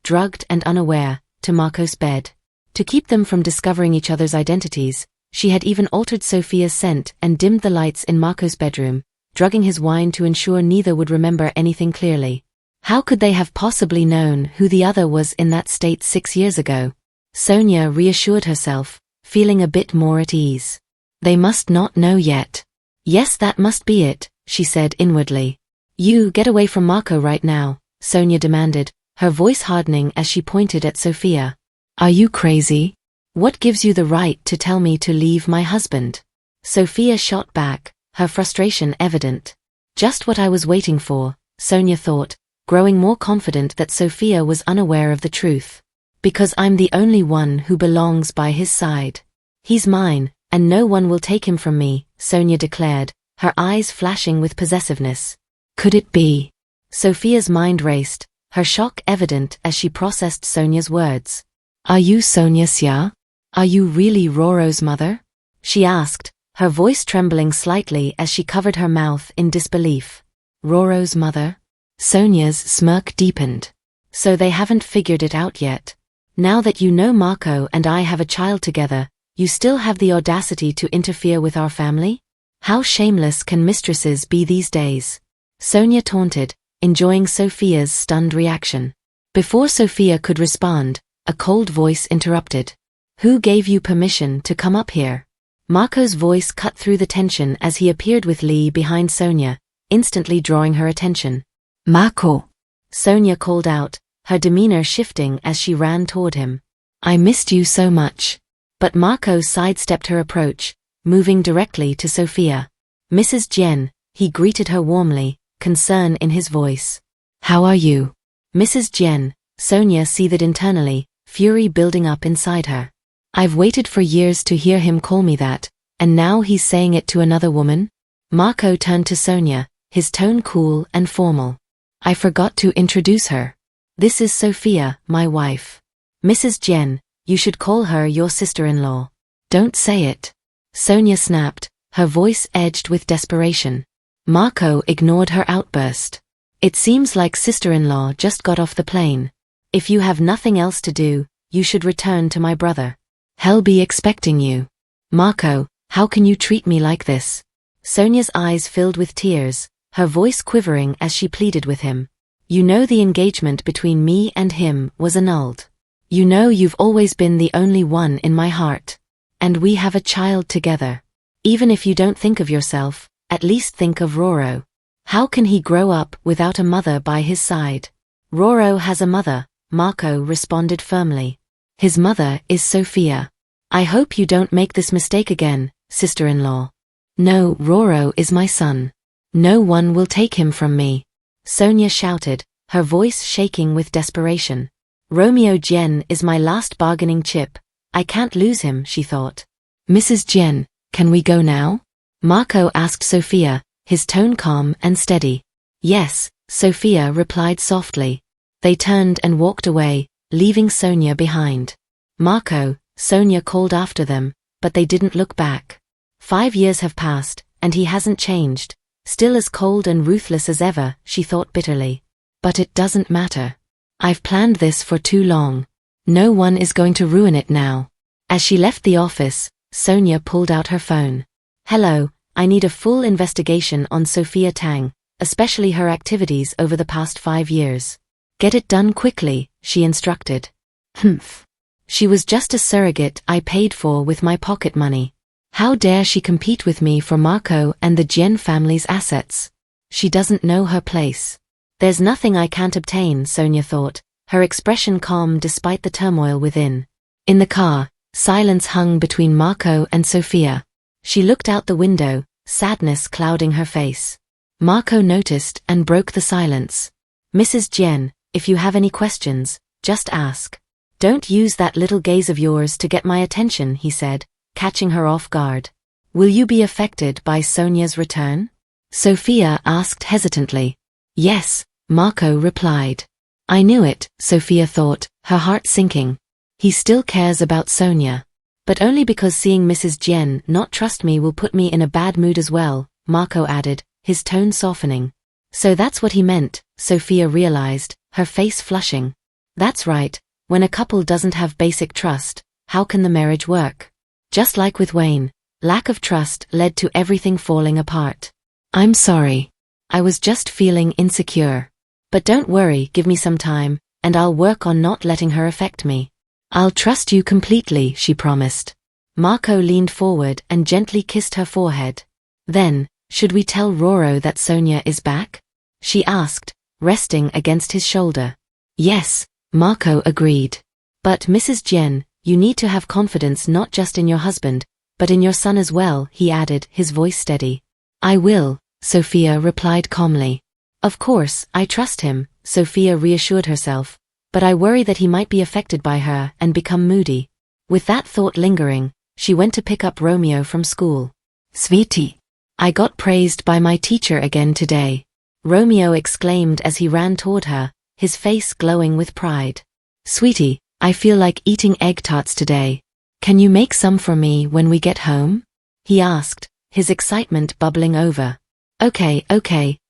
drugged and unaware, to Marco's bed. To keep them from discovering each other's identities, she had even altered Sophia's scent and dimmed the lights in Marco's bedroom, drugging his wine to ensure neither would remember anything clearly. How could they have possibly known who the other was in that state 6 years ago? Sonia reassured herself, feeling a bit more at ease. They must not know yet. Yes, that must be it, she said inwardly. You get away from Marco right now, Sonia demanded, her voice hardening as she pointed at Sophia. Are you crazy? What gives you the right to tell me to leave my husband? Sophia shot back, her frustration evident. Just what I was waiting for, Sonia thought, growing more confident that Sophia was unaware of the truth. Because I'm the only one who belongs by his side. He's mine, and no one will take him from me, Sonia declared, her eyes flashing with possessiveness. Could it be? Sophia's mind raced, her shock evident as she processed Sonia's words. Are you Sonia Xia? Are you really Roro's mother? She asked, her voice trembling slightly as she covered her mouth in disbelief. Roro's mother? Sonia's smirk deepened. So they haven't figured it out yet. Now that you know Marco and I have a child together, you still have the audacity to interfere with our family? How shameless can mistresses be these days? Sonia taunted, enjoying Sophia's stunned reaction. Before Sophia could respond, a cold voice interrupted. Who gave you permission to come up here? Marco's voice cut through the tension as he appeared with Lee behind Sonia, instantly drawing her attention. Marco! Sonia called out, her demeanor shifting as she ran toward him. I missed you so much. But Marco sidestepped her approach, moving directly to Sophia. Mrs. Jen, he greeted her warmly, concern in his voice. How are you? Mrs. Jen, Sonia seethed internally, fury building up inside her. I've waited for years to hear him call me that, and now he's saying it to another woman? Marco turned to Sonia, his tone cool and formal. I forgot to introduce her. This is Sophia, my wife. Mrs. Jen, you should call her your sister-in-law. Don't say it. Sonia snapped, her voice edged with desperation. Marco ignored her outburst. It seems like sister-in-law just got off the plane. If you have nothing else to do, you should return to my brother. He'll be expecting you. Marco, how can you treat me like this? Sonia's eyes filled with tears, her voice quivering as she pleaded with him. You know the engagement between me and him was annulled. You know you've always been the only one in my heart. And we have a child together. Even if you don't think of yourself, at least think of Roro. How can he grow up without a mother by his side? Roro has a mother, Marco responded firmly. His mother is Sophia. I hope you don't make this mistake again, sister-in-law. No, Roro is my son. No one will take him from me. Sonia shouted, her voice shaking with desperation. Romeo Jen is my last bargaining chip. I can't lose him, she thought. Mrs. Jen, can we go now? Marco asked Sophia, his tone calm and steady. Yes, Sophia replied softly. They turned and walked away, leaving Sonia behind. Marco, Sonia called after them, but they didn't look back. 5 years have passed, and he hasn't changed. Still as cold and ruthless as ever, she thought bitterly. But it doesn't matter. I've planned this for too long. No one is going to ruin it now. As she left the office, Sonia pulled out her phone. Hello, I need a full investigation on Sophia Tang, especially her activities over the past 5 years. Get it done quickly, she instructed. Humph. She was just a surrogate I paid for with my pocket money. How dare she compete with me for Marco and the Jen family's assets? She doesn't know her place. There's nothing I can't obtain, Sonia thought, her expression calm despite the turmoil within. In the car, silence hung between Marco and Sophia. She looked out the window, sadness clouding her face. Marco noticed and broke the silence. Mrs. Jen, if you have any questions, just ask. Don't use that little gaze of yours to get my attention, he said, catching her off guard. Will you be affected by Sonia's return? Sophia asked hesitantly. Yes, Marco replied. I knew it, Sophia thought, her heart sinking. He still cares about Sonia. But only because seeing Mrs. Jen not trust me will put me in a bad mood as well, Marco added, his tone softening. So that's what he meant, Sophia realized, her face flushing. That's right, when a couple doesn't have basic trust, how can the marriage work? Just like with Wayne, lack of trust led to everything falling apart. I'm sorry. I was just feeling insecure. But don't worry, give me some time, and I'll work on not letting her affect me. I'll trust you completely, she promised. Marco leaned forward and gently kissed her forehead. Then, should we tell Roro that Sonia is back? She asked, resting against his shoulder. Yes, Marco agreed. But Mrs. Jen, you need to have confidence not just in your husband, but in your son as well, he added, his voice steady. I will, Sophia replied calmly. Of course, I trust him, Sophia reassured herself, but I worry that he might be affected by her and become moody. With that thought lingering, she went to pick up Romeo from school. Sweetie, I got praised by my teacher again today, Romeo exclaimed as he ran toward her, his face glowing with pride. Sweetie, I feel like eating egg tarts today. Can you make some for me when we get home? He asked, his excitement bubbling over. Okay,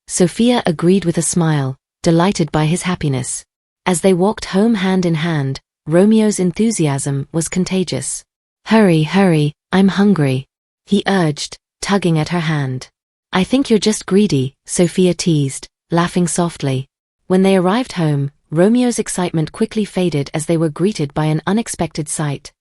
Sophia agreed with a smile, delighted by his happiness. As they walked home hand in hand, Romeo's enthusiasm was contagious. Hurry, I'm hungry, he urged, tugging at her hand. I think you're just greedy, Sophia teased, laughing softly. When they arrived home, Romeo's excitement quickly faded as they were greeted by an unexpected sight.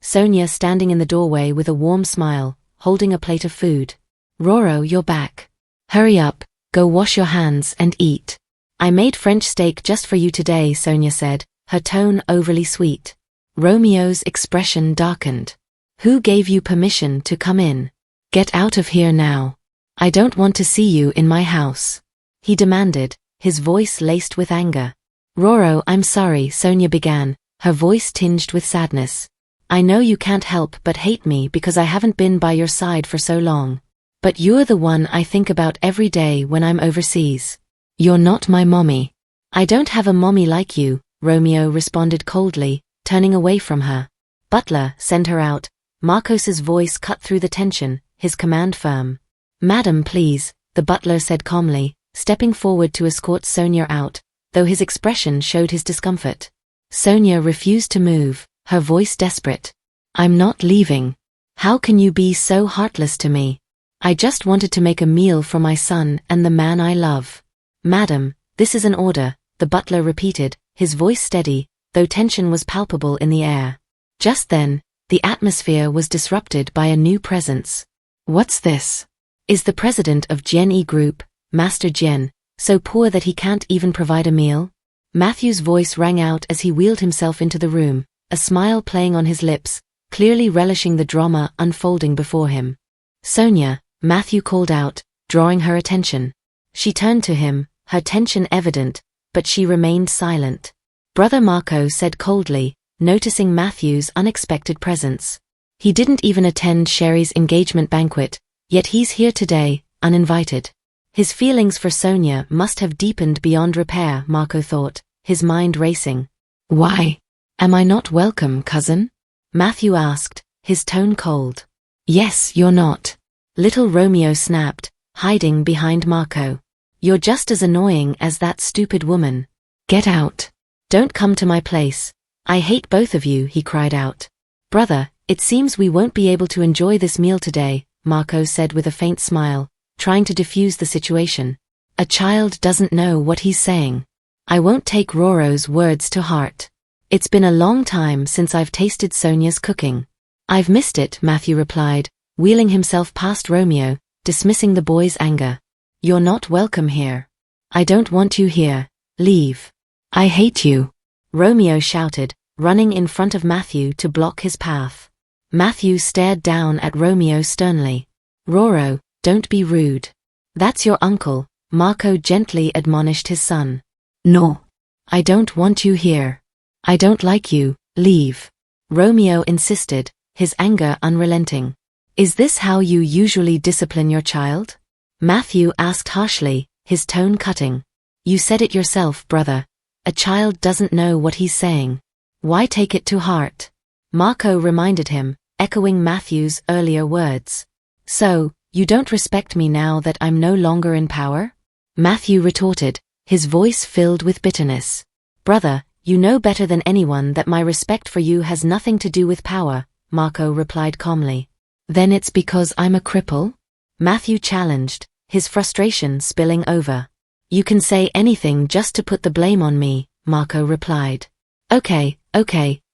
Sonia standing in the doorway with a warm smile, holding a plate of food. Roro, you're back. Hurry up, go wash your hands and eat. I made French steak just for you today, Sonia said, her tone overly sweet. Romeo's expression darkened. Who gave you permission to come in? Get out of here now. I don't want to see you in my house, he demanded, his voice laced with anger. Roro, I'm sorry, Sonia began, her voice tinged with sadness. I know you can't help but hate me because I haven't been by your side for so long. But you're the one I think about every day when I'm overseas. You're not my mommy. I don't have a mommy like you, Romeo responded coldly, turning away from her. Butler, send her out. Marcos's voice cut through the tension, his command firm. Madam, please, the butler said calmly, stepping forward to escort Sonia out, though his expression showed his discomfort. Sonia refused to move, her voice desperate. I'm not leaving. How can you be so heartless to me? I just wanted to make a meal for my son and the man I love. Madam, this is an order, the butler repeated, his voice steady, though tension was palpable in the air. Just then, the atmosphere was disrupted by a new presence. What's this? Is the president of Gen E Group, Master Jen, so poor that he can't even provide a meal? Matthew's voice rang out as he wheeled himself into the room, a smile playing on his lips, clearly relishing the drama unfolding before him. Sonia, Matthew called out, drawing her attention. She turned to him, her tension evident, but she remained silent. Brother Marco said coldly, noticing Matthew's unexpected presence. He didn't even attend Sherry's engagement banquet, yet he's here today, uninvited. His feelings for Sonia must have deepened beyond repair, Marco thought, his mind racing. Why? Am I not welcome, cousin? Matthew asked, his tone cold. Yes, you're not. Little Romeo snapped, hiding behind Marco. You're just as annoying as that stupid woman. Get out. Don't come to my place. I hate both of you, he cried out. Brother, it seems we won't be able to enjoy this meal today, Marco said with a faint smile, trying to diffuse the situation. A child doesn't know what he's saying. I won't take Roro's words to heart. It's been a long time since I've tasted Sonia's cooking. I've missed it, Matthew replied, wheeling himself past Romeo, dismissing the boy's anger. You're not welcome here. I don't want you here. Leave. I hate you. Romeo shouted, running in front of Matthew to block his path. Matthew stared down at Romeo sternly. Roro, don't be rude. That's your uncle, Marco gently admonished his son. No. I don't want you here. I don't like you, leave. Romeo insisted, his anger unrelenting. Is this how you usually discipline your child? Matthew asked harshly, his tone cutting. You said it yourself, brother. A child doesn't know what he's saying. Why take it to heart? Marco reminded him, echoing Matthew's earlier words. So, you don't respect me now that I'm no longer in power? Matthew retorted, his voice filled with bitterness. Brother, you know better than anyone that my respect for you has nothing to do with power, Marco replied calmly. Then it's because I'm a cripple? Matthew challenged, his frustration spilling over. You can say anything just to put the blame on me, Marco replied. Okay,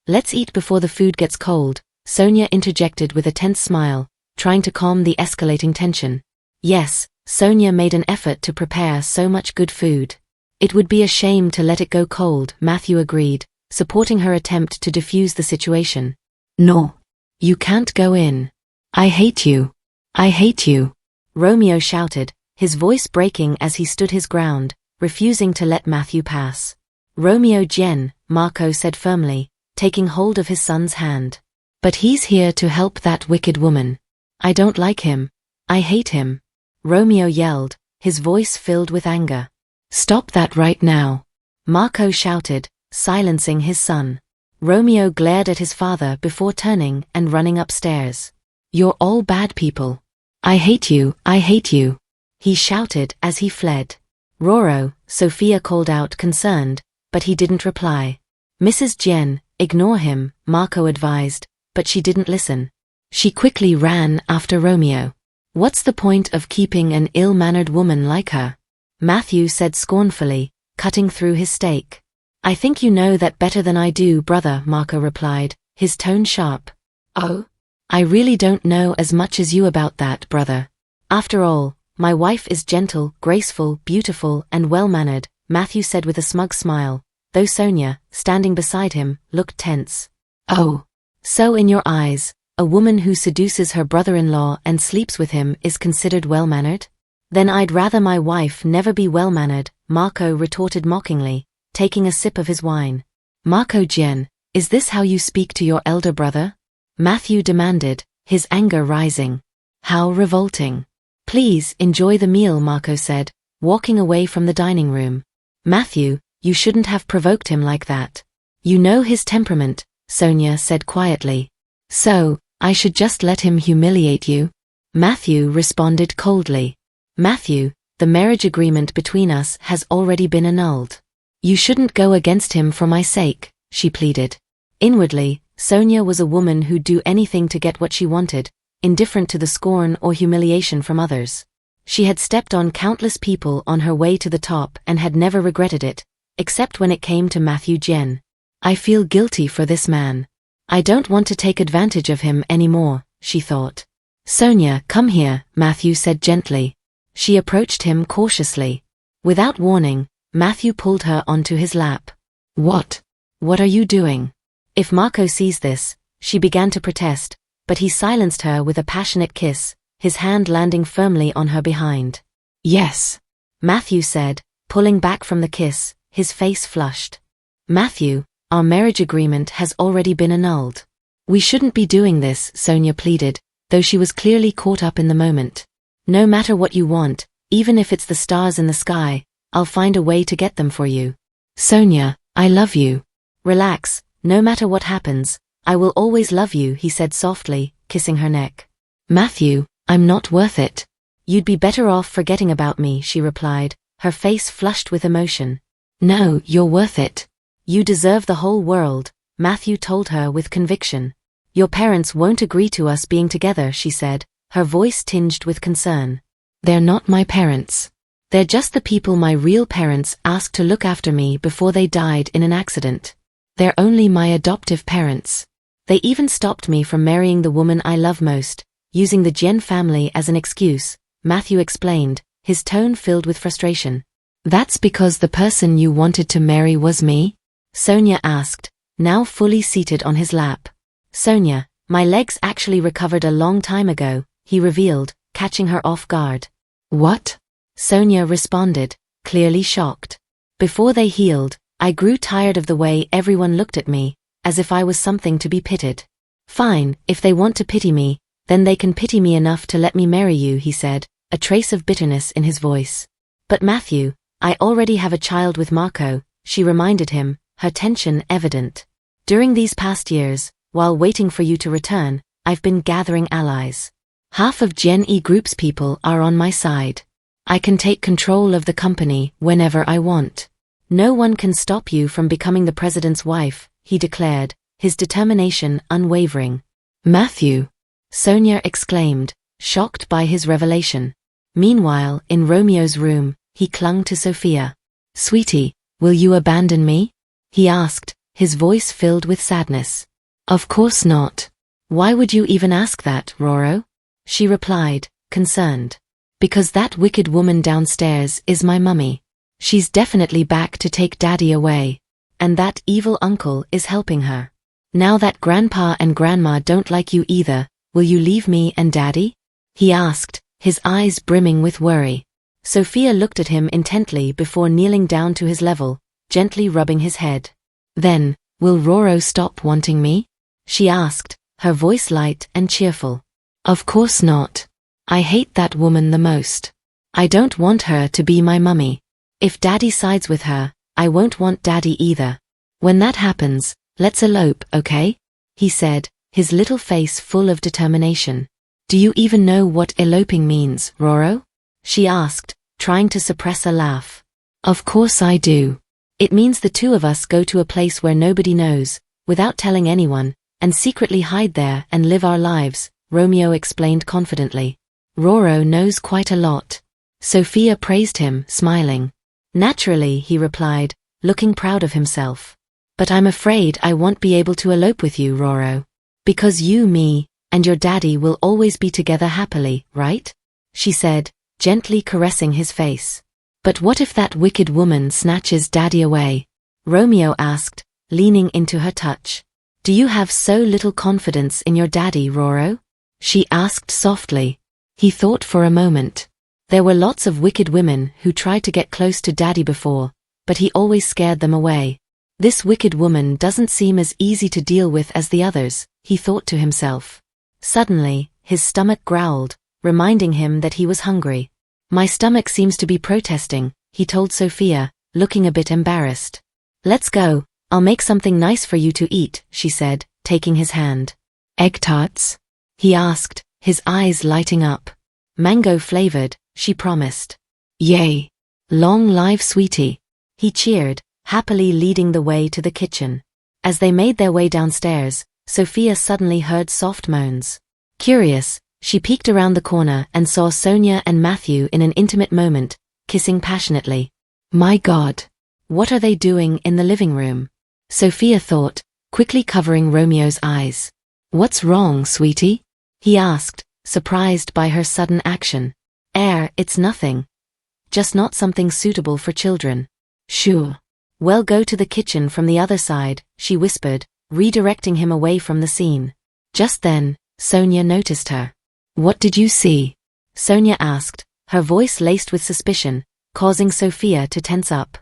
let's eat before the food gets cold, Sonia interjected with a tense smile, trying to calm the escalating tension. Yes, Sonia made an effort to prepare so much good food. It would be a shame to let it go cold, Matthew agreed, supporting her attempt to defuse the situation. No. You can't go in. I hate you. I hate you. Romeo shouted, his voice breaking as he stood his ground, refusing to let Matthew pass. Romeo Jen, Marco said firmly, taking hold of his son's hand. But he's here to help that wicked woman. I don't like him. I hate him. Romeo yelled, his voice filled with anger. Stop that right now. Marco shouted, silencing his son. Romeo glared at his father before turning and running upstairs. You're all bad people. I hate you, he shouted as he fled. Roro, Sophia called out concerned, but he didn't reply. Mrs. Jen, ignore him, Marco advised, but she didn't listen. She quickly ran after Romeo. What's the point of keeping an ill-mannered woman like her? Matthew said scornfully, cutting through his steak. I think you know that better than I do, brother, Marco replied, his tone sharp. Oh? I really don't know as much as you about that, brother. After all, my wife is gentle, graceful, beautiful, and well-mannered, Matthew said with a smug smile, though Sonia, standing beside him, looked tense. Oh. So in your eyes, a woman who seduces her brother-in-law and sleeps with him is considered well-mannered? Then I'd rather my wife never be well-mannered, Marco retorted mockingly, taking a sip of his wine. Marco Jen, is this how you speak to your elder brother? Matthew demanded, his anger rising. How revolting. Please enjoy the meal, Marco said, walking away from the dining room. Matthew, you shouldn't have provoked him like that. You know his temperament, Sonia said quietly. So, I should just let him humiliate you? Matthew responded coldly. Matthew, the marriage agreement between us has already been annulled. You shouldn't go against him for my sake, she pleaded. Inwardly, Sonia was a woman who'd do anything to get what she wanted, indifferent to the scorn or humiliation from others. She had stepped on countless people on her way to the top and had never regretted it, except when it came to Matthew Jen. I feel guilty for this man. I don't want to take advantage of him anymore, she thought. Sonia, come here, Matthew said gently. She approached him cautiously. Without warning, Matthew pulled her onto his lap. What? What are you doing? If Marco sees this, she began to protest, but he silenced her with a passionate kiss, his hand landing firmly on her behind. Yes, Matthew said, pulling back from the kiss, his face flushed. Matthew, our marriage agreement has already been annulled. We shouldn't be doing this, Sonia pleaded, though she was clearly caught up in the moment. No matter what you want, even if it's the stars in the sky, I'll find a way to get them for you. Sonia, I love you. Relax, no matter what happens, I will always love you, he said softly, kissing her neck. Matthew, I'm not worth it. You'd be better off forgetting about me, she replied, her face flushed with emotion. No, you're worth it. You deserve the whole world, Matthew told her with conviction. Your parents won't agree to us being together, she said, her voice tinged with concern. They're not my parents. They're just the people my real parents asked to look after me before they died in an accident. They're only my adoptive parents. They even stopped me from marrying the woman I love most, using the Jen family as an excuse, Matthew explained, his tone filled with frustration. That's because the person you wanted to marry was me? Sonia asked, now fully seated on his lap. Sonia, my legs actually recovered a long time ago, he revealed, catching her off guard. What? Sonia responded, clearly shocked. Before they healed, I grew tired of the way everyone looked at me, as if I was something to be pitied. Fine, if they want to pity me, then they can pity me enough to let me marry you, he said, a trace of bitterness in his voice. But Matthew, I already have a child with Marco, she reminded him, her tension evident. During these past years, while waiting for you to return, I've been gathering allies. Half of Gen E Group's people are on my side. I can take control of the company whenever I want. No one can stop you from becoming the president's wife, he declared, his determination unwavering. Matthew! Sonia exclaimed, shocked by his revelation. Meanwhile, in Romeo's room, he clung to Sophia. Sweetie, will you abandon me? He asked, his voice filled with sadness. Of course not. Why would you even ask that, Roro? She replied, concerned. Because that wicked woman downstairs is my mummy. She's definitely back to take Daddy away. And that evil uncle is helping her. Now that Grandpa and Grandma don't like you either, will you leave me and Daddy? He asked, his eyes brimming with worry. Sophia looked at him intently before kneeling down to his level, gently rubbing his head. Then, will Roro stop wanting me? She asked, her voice light and cheerful. Of course not. I hate that woman the most. I don't want her to be my mummy. If Daddy sides with her, I won't want Daddy either. When that happens, let's elope, okay? He said, his little face full of determination. Do you even know what eloping means, Roro? She asked, trying to suppress a laugh. Of course I do. It means the two of us go to a place where nobody knows, without telling anyone, and secretly hide there and live our lives, Romeo explained confidently. Roro knows quite a lot. Sophia praised him, smiling. Naturally, he replied, looking proud of himself. But I'm afraid I won't be able to elope with you, Roro. Because you, me, and your daddy will always be together happily, right? She said, gently caressing his face. But what if that wicked woman snatches Daddy away? Romeo asked, leaning into her touch. Do you have so little confidence in your daddy, Roro? She asked softly. He thought for a moment. There were lots of wicked women who tried to get close to Daddy before, but he always scared them away. This wicked woman doesn't seem as easy to deal with as the others, he thought to himself. Suddenly, his stomach growled, reminding him that he was hungry. My stomach seems to be protesting, he told Sophia, looking a bit embarrassed. Let's go, I'll make something nice for you to eat, she said, taking his hand. Egg tarts? He asked, his eyes lighting up. Mango flavored, she promised. Yay! Long live sweetie! He cheered, happily leading the way to the kitchen. As they made their way downstairs, Sophia suddenly heard soft moans. Curious, she peeked around the corner and saw Sonia and Matthew in an intimate moment, kissing passionately. My God! What are they doing in the living room? Sophia thought, quickly covering Romeo's eyes. What's wrong, sweetie? He asked, surprised by her sudden action. It's nothing. Just not something suitable for children. Sure. Well, go to the kitchen from the other side, she whispered, redirecting him away from the scene. Just then, Sonia noticed her. What did you see? Sonia asked, her voice laced with suspicion, causing Sophia to tense up.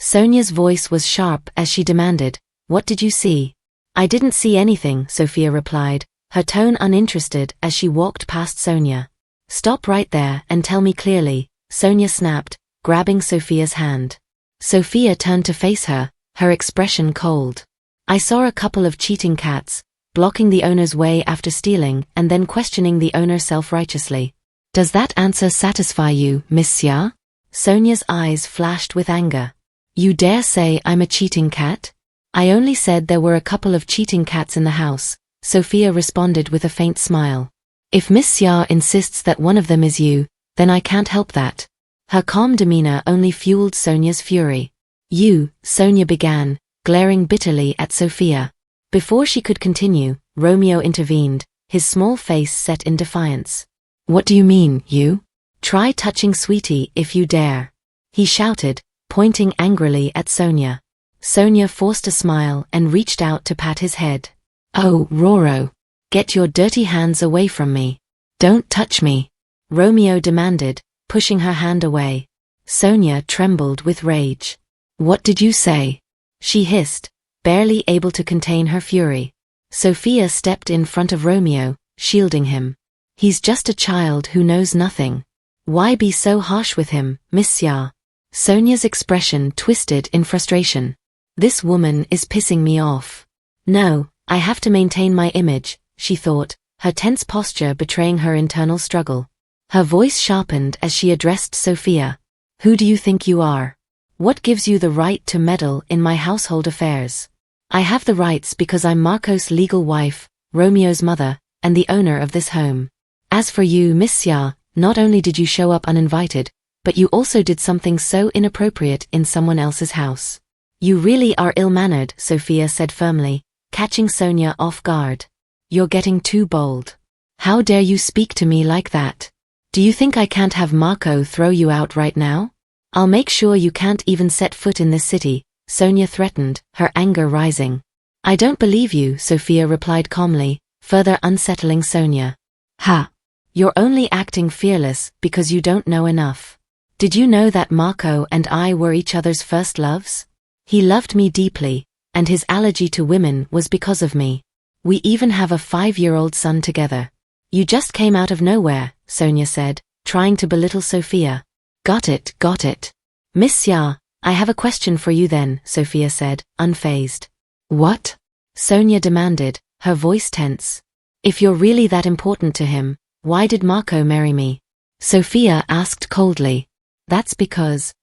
Sonia's voice was sharp as she demanded, "What did you see?" "I didn't see anything," Sophia replied, her tone uninterested as she walked past Sonia. "Stop right there and tell me clearly," Sonia snapped, grabbing Sophia's hand. Sophia turned to face her, her expression cold. "I saw a couple of cheating cats, blocking the owner's way after stealing and then questioning the owner self-righteously." "Does that answer satisfy you, Miss Xia?" Sonia's eyes flashed with anger. "You dare say I'm a cheating cat?" "I only said there were a couple of cheating cats in the house," Sophia responded with a faint smile. "If Miss Xia insists that one of them is you, then I can't help that." Her calm demeanor only fueled Sonia's fury. "You," Sonia began, glaring bitterly at Sophia. Before she could continue, Romeo intervened, his small face set in defiance. "What do you mean, you? Try touching Sweetie if you dare," he shouted, pointing angrily at Sonia. Sonia forced a smile and reached out to pat his head. "Oh, Roro. Get your dirty hands away from me. Don't touch me," Romeo demanded, pushing her hand away. Sonia trembled with rage. "What did you say?" she hissed, barely able to contain her fury. Sophia stepped in front of Romeo, shielding him. "He's just a child who knows nothing. Why be so harsh with him, Miss Xia?" Sonia's expression twisted in frustration. "This woman is pissing me off. No, I have to maintain my image," she thought, her tense posture betraying her internal struggle. Her voice sharpened as she addressed Sophia. "Who do you think you are? What gives you the right to meddle in my household affairs?" "I have the rights because I'm Marco's legal wife, Romeo's mother, and the owner of this home. As for you, Miss Xia, not only did you show up uninvited, but you also did something so inappropriate in someone else's house." "You really are ill-mannered," Sophia said firmly, catching Sonia off guard. "You're getting too bold. How dare you speak to me like that? Do you think I can't have Marco throw you out right now? I'll make sure you can't even set foot in this city," Sonia threatened, her anger rising. "I don't believe you," Sophia replied calmly, further unsettling Sonia. "Ha! You're only acting fearless because you don't know enough. Did you know that Marco and I were each other's first loves? He loved me deeply, and his allergy to women was because of me. We even have a 5-year-old son together." "You just came out of nowhere," Sonia said, trying to belittle Sophia. Got it. "Miss Xia, I have a question for you then," Sophia said, unfazed. "What?" Sonia demanded, her voice tense. "If you're really that important to him, why did Marco marry me?" Sophia asked coldly. "That's because..."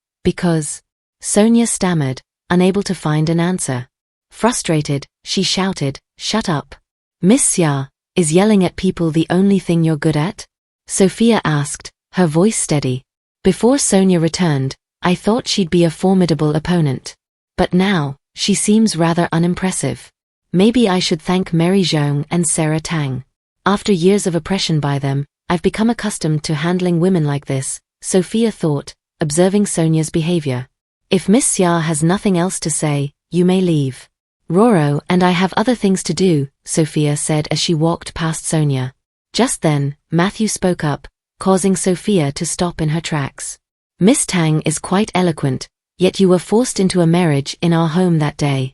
Sonia stammered, unable to find an answer. Frustrated, she shouted, "Shut up. Miss Xia, is yelling at people the only thing you're good at?" Sophia asked, her voice steady. Before Sonia returned, I thought she'd be a formidable opponent. But now, she seems rather unimpressive. Maybe I should thank Mary Zhong and Sarah Tang. After years of oppression by them, I've become accustomed to handling women like this, Sophia thought, observing Sonia's behavior. "If Miss Xia has nothing else to say, you may leave. Roro and I have other things to do," Sophia said as she walked past Sonia. Just then, Matthew spoke up, causing Sophia to stop in her tracks. "Miss Tang is quite eloquent, yet you were forced into a marriage in our home that day.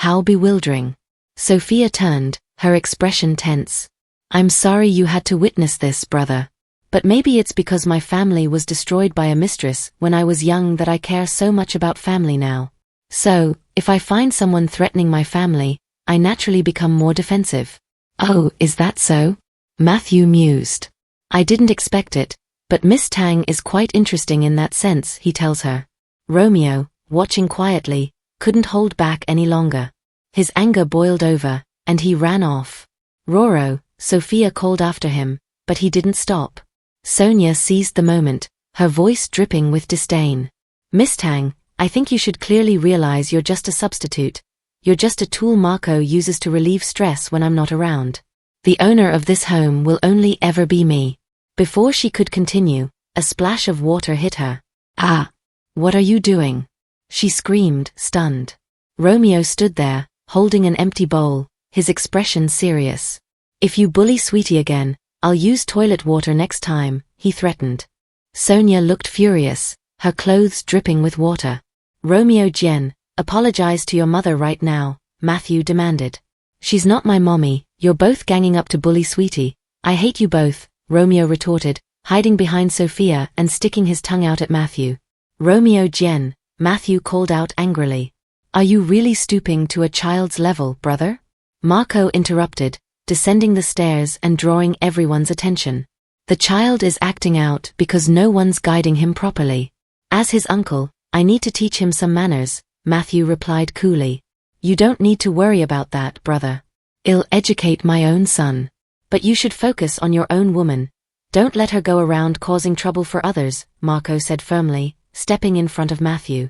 How bewildering." Sophia turned, her expression tense. "I'm sorry you had to witness this, brother. But maybe it's because my family was destroyed by a mistress when I was young that I care so much about family now. So, if I find someone threatening my family, I naturally become more defensive." "Oh, is that so?" Matthew mused. "I didn't expect it, but Miss Tang is quite interesting in that sense," he tells her. Romeo, watching quietly, couldn't hold back any longer. His anger boiled over, and he ran off. "Roro," Sophia called after him, but he didn't stop. Sonia seized the moment, her voice dripping with disdain. "Miss Tang, I think you should clearly realize you're just a substitute. You're just a tool Marco uses to relieve stress when I'm not around. The owner of this home will only ever be me." Before she could continue, a splash of water hit her. "Ah! What are you doing?" she screamed, stunned. Romeo stood there, holding an empty bowl, his expression serious. "If you bully Sweetie again, I'll use toilet water next time," he threatened. Sonia looked furious, her clothes dripping with water. Romeo Jen, apologize to your mother right now, Matthew demanded. She's not my mommy, you're both ganging up to bully Sweetie. I hate you both, Romeo retorted, hiding behind Sophia and sticking his tongue out at Matthew. Romeo Jen, Matthew called out angrily. Are you really stooping to a child's level, brother? Marco interrupted, descending the stairs and drawing everyone's attention. The child is acting out because no one's guiding him properly. As his uncle, I need to teach him some manners, Matthew replied coolly. You don't need to worry about that, brother. I'll educate my own son. But you should focus on your own woman. Don't let her go around causing trouble for others, Marco said firmly, stepping in front of Matthew.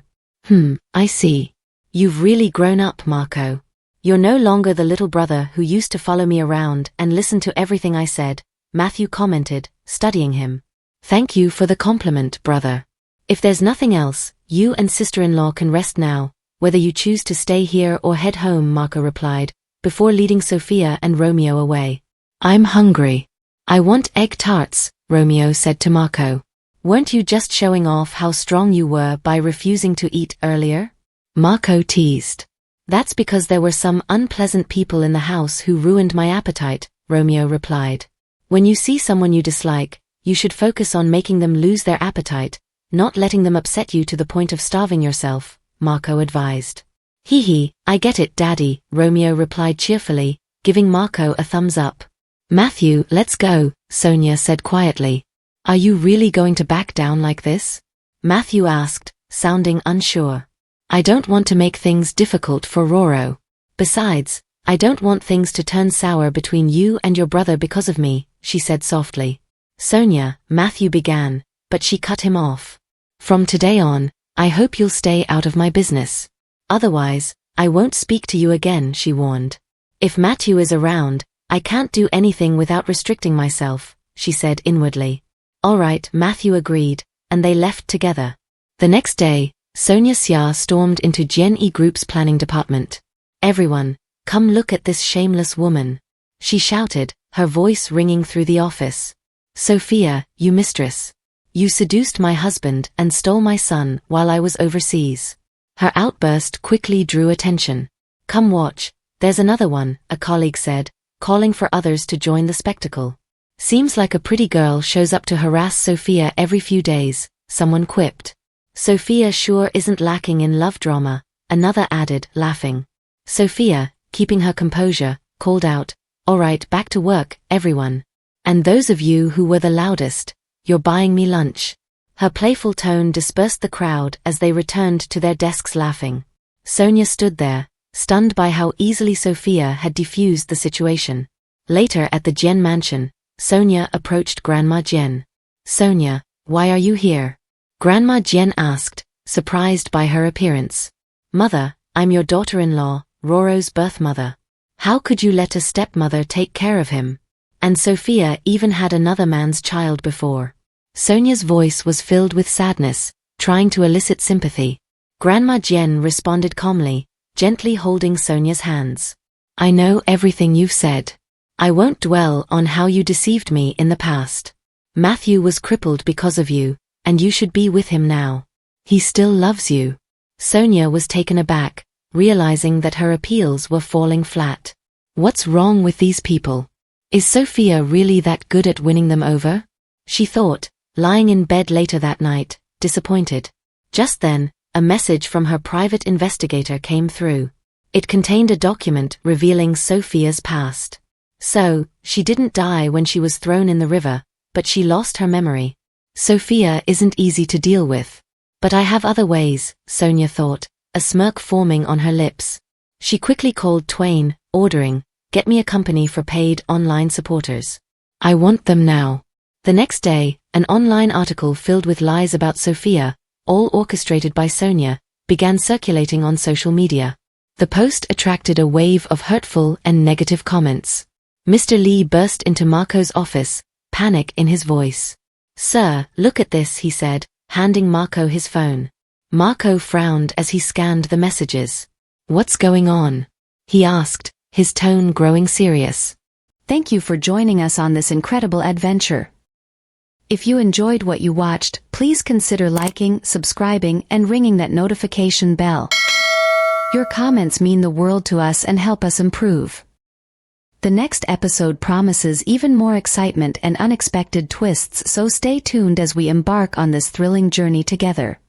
I see. You've really grown up, Marco. You're no longer the little brother who used to follow me around and listen to everything I said, Matthew commented, studying him. Thank you for the compliment, brother. If there's nothing else, you and sister-in-law can rest now, whether you choose to stay here or head home, Marco replied, before leading Sophia and Romeo away. I'm hungry. I want egg tarts, Romeo said to Marco. Weren't you just showing off how strong you were by refusing to eat earlier? Marco teased. That's because there were some unpleasant people in the house who ruined my appetite, Romeo replied. When you see someone you dislike, you should focus on making them lose their appetite, not letting them upset you to the point of starving yourself, Marco advised. Hee, I get it, Daddy, Romeo replied cheerfully, giving Marco a thumbs up. Matthew, let's go, Sonia said quietly. Are you really going to back down like this? Matthew asked, sounding unsure. I don't want to make things difficult for Roro. Besides, I don't want things to turn sour between you and your brother because of me, she said softly. Sonia, Matthew began, but she cut him off. From today on, I hope you'll stay out of my business. Otherwise, I won't speak to you again, she warned. If Matthew is around, I can't do anything without restricting myself, she said inwardly. All right, Matthew agreed, and they left together. The next day, Sonia Xia stormed into Gen E Group's planning department. Everyone, come look at this shameless woman, she shouted, her voice ringing through the office. Sophia, you mistress. You seduced my husband and stole my son while I was overseas. Her outburst quickly drew attention. Come watch, there's another one, a colleague said, calling for others to join the spectacle. Seems like a pretty girl shows up to harass Sophia every few days, someone quipped. Sophia sure isn't lacking in love drama, another added, laughing. Sophia, keeping her composure, called out, all right, back to work, everyone. And those of you who were the loudest, you're buying me lunch. Her playful tone dispersed the crowd as they returned to their desks laughing. Sonia stood there, stunned by how easily Sophia had defused the situation. Later at the Jen mansion, Sonia approached Grandma Jen. Sonia, why are you here? Grandma Jen asked, surprised by her appearance. Mother, I'm your daughter-in-law, Roro's birth mother. How could you let a stepmother take care of him? And Sophia even had another man's child before. Sonia's voice was filled with sadness, trying to elicit sympathy. Grandma Jen responded calmly, gently holding Sonia's hands. I know everything you've said. I won't dwell on how you deceived me in the past. Matthew was crippled because of you, and you should be with him now. He still loves you. Sonia was taken aback, realizing that her appeals were falling flat. What's wrong with these people? Is Sophia really that good at winning them over? She thought, lying in bed later that night, disappointed. Just then, a message from her private investigator came through. It contained a document revealing Sophia's past. So, she didn't die when she was thrown in the river, but she lost her memory. Sophia isn't easy to deal with. But I have other ways, Sonia thought, a smirk forming on her lips. She quickly called Twain, ordering, get me a company for paid online supporters. I want them now. The next day, an online article filled with lies about Sophia, all orchestrated by Sonia, began circulating on social media. The post attracted a wave of hurtful and negative comments. Mr. Lee burst into Marco's office, panic in his voice. Sir, look at this, he said, handing Marco his phone. Marco frowned as he scanned the messages. What's going on? He asked, his tone growing serious. Thank you for joining us on this incredible adventure. If you enjoyed what you watched, please consider liking, subscribing, and ringing that notification bell. Your comments mean the world to us and help us improve. The next episode promises even more excitement and unexpected twists, so stay tuned as we embark on this thrilling journey together.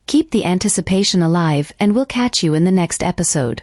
Keep the anticipation alive, and we'll catch you in the next episode.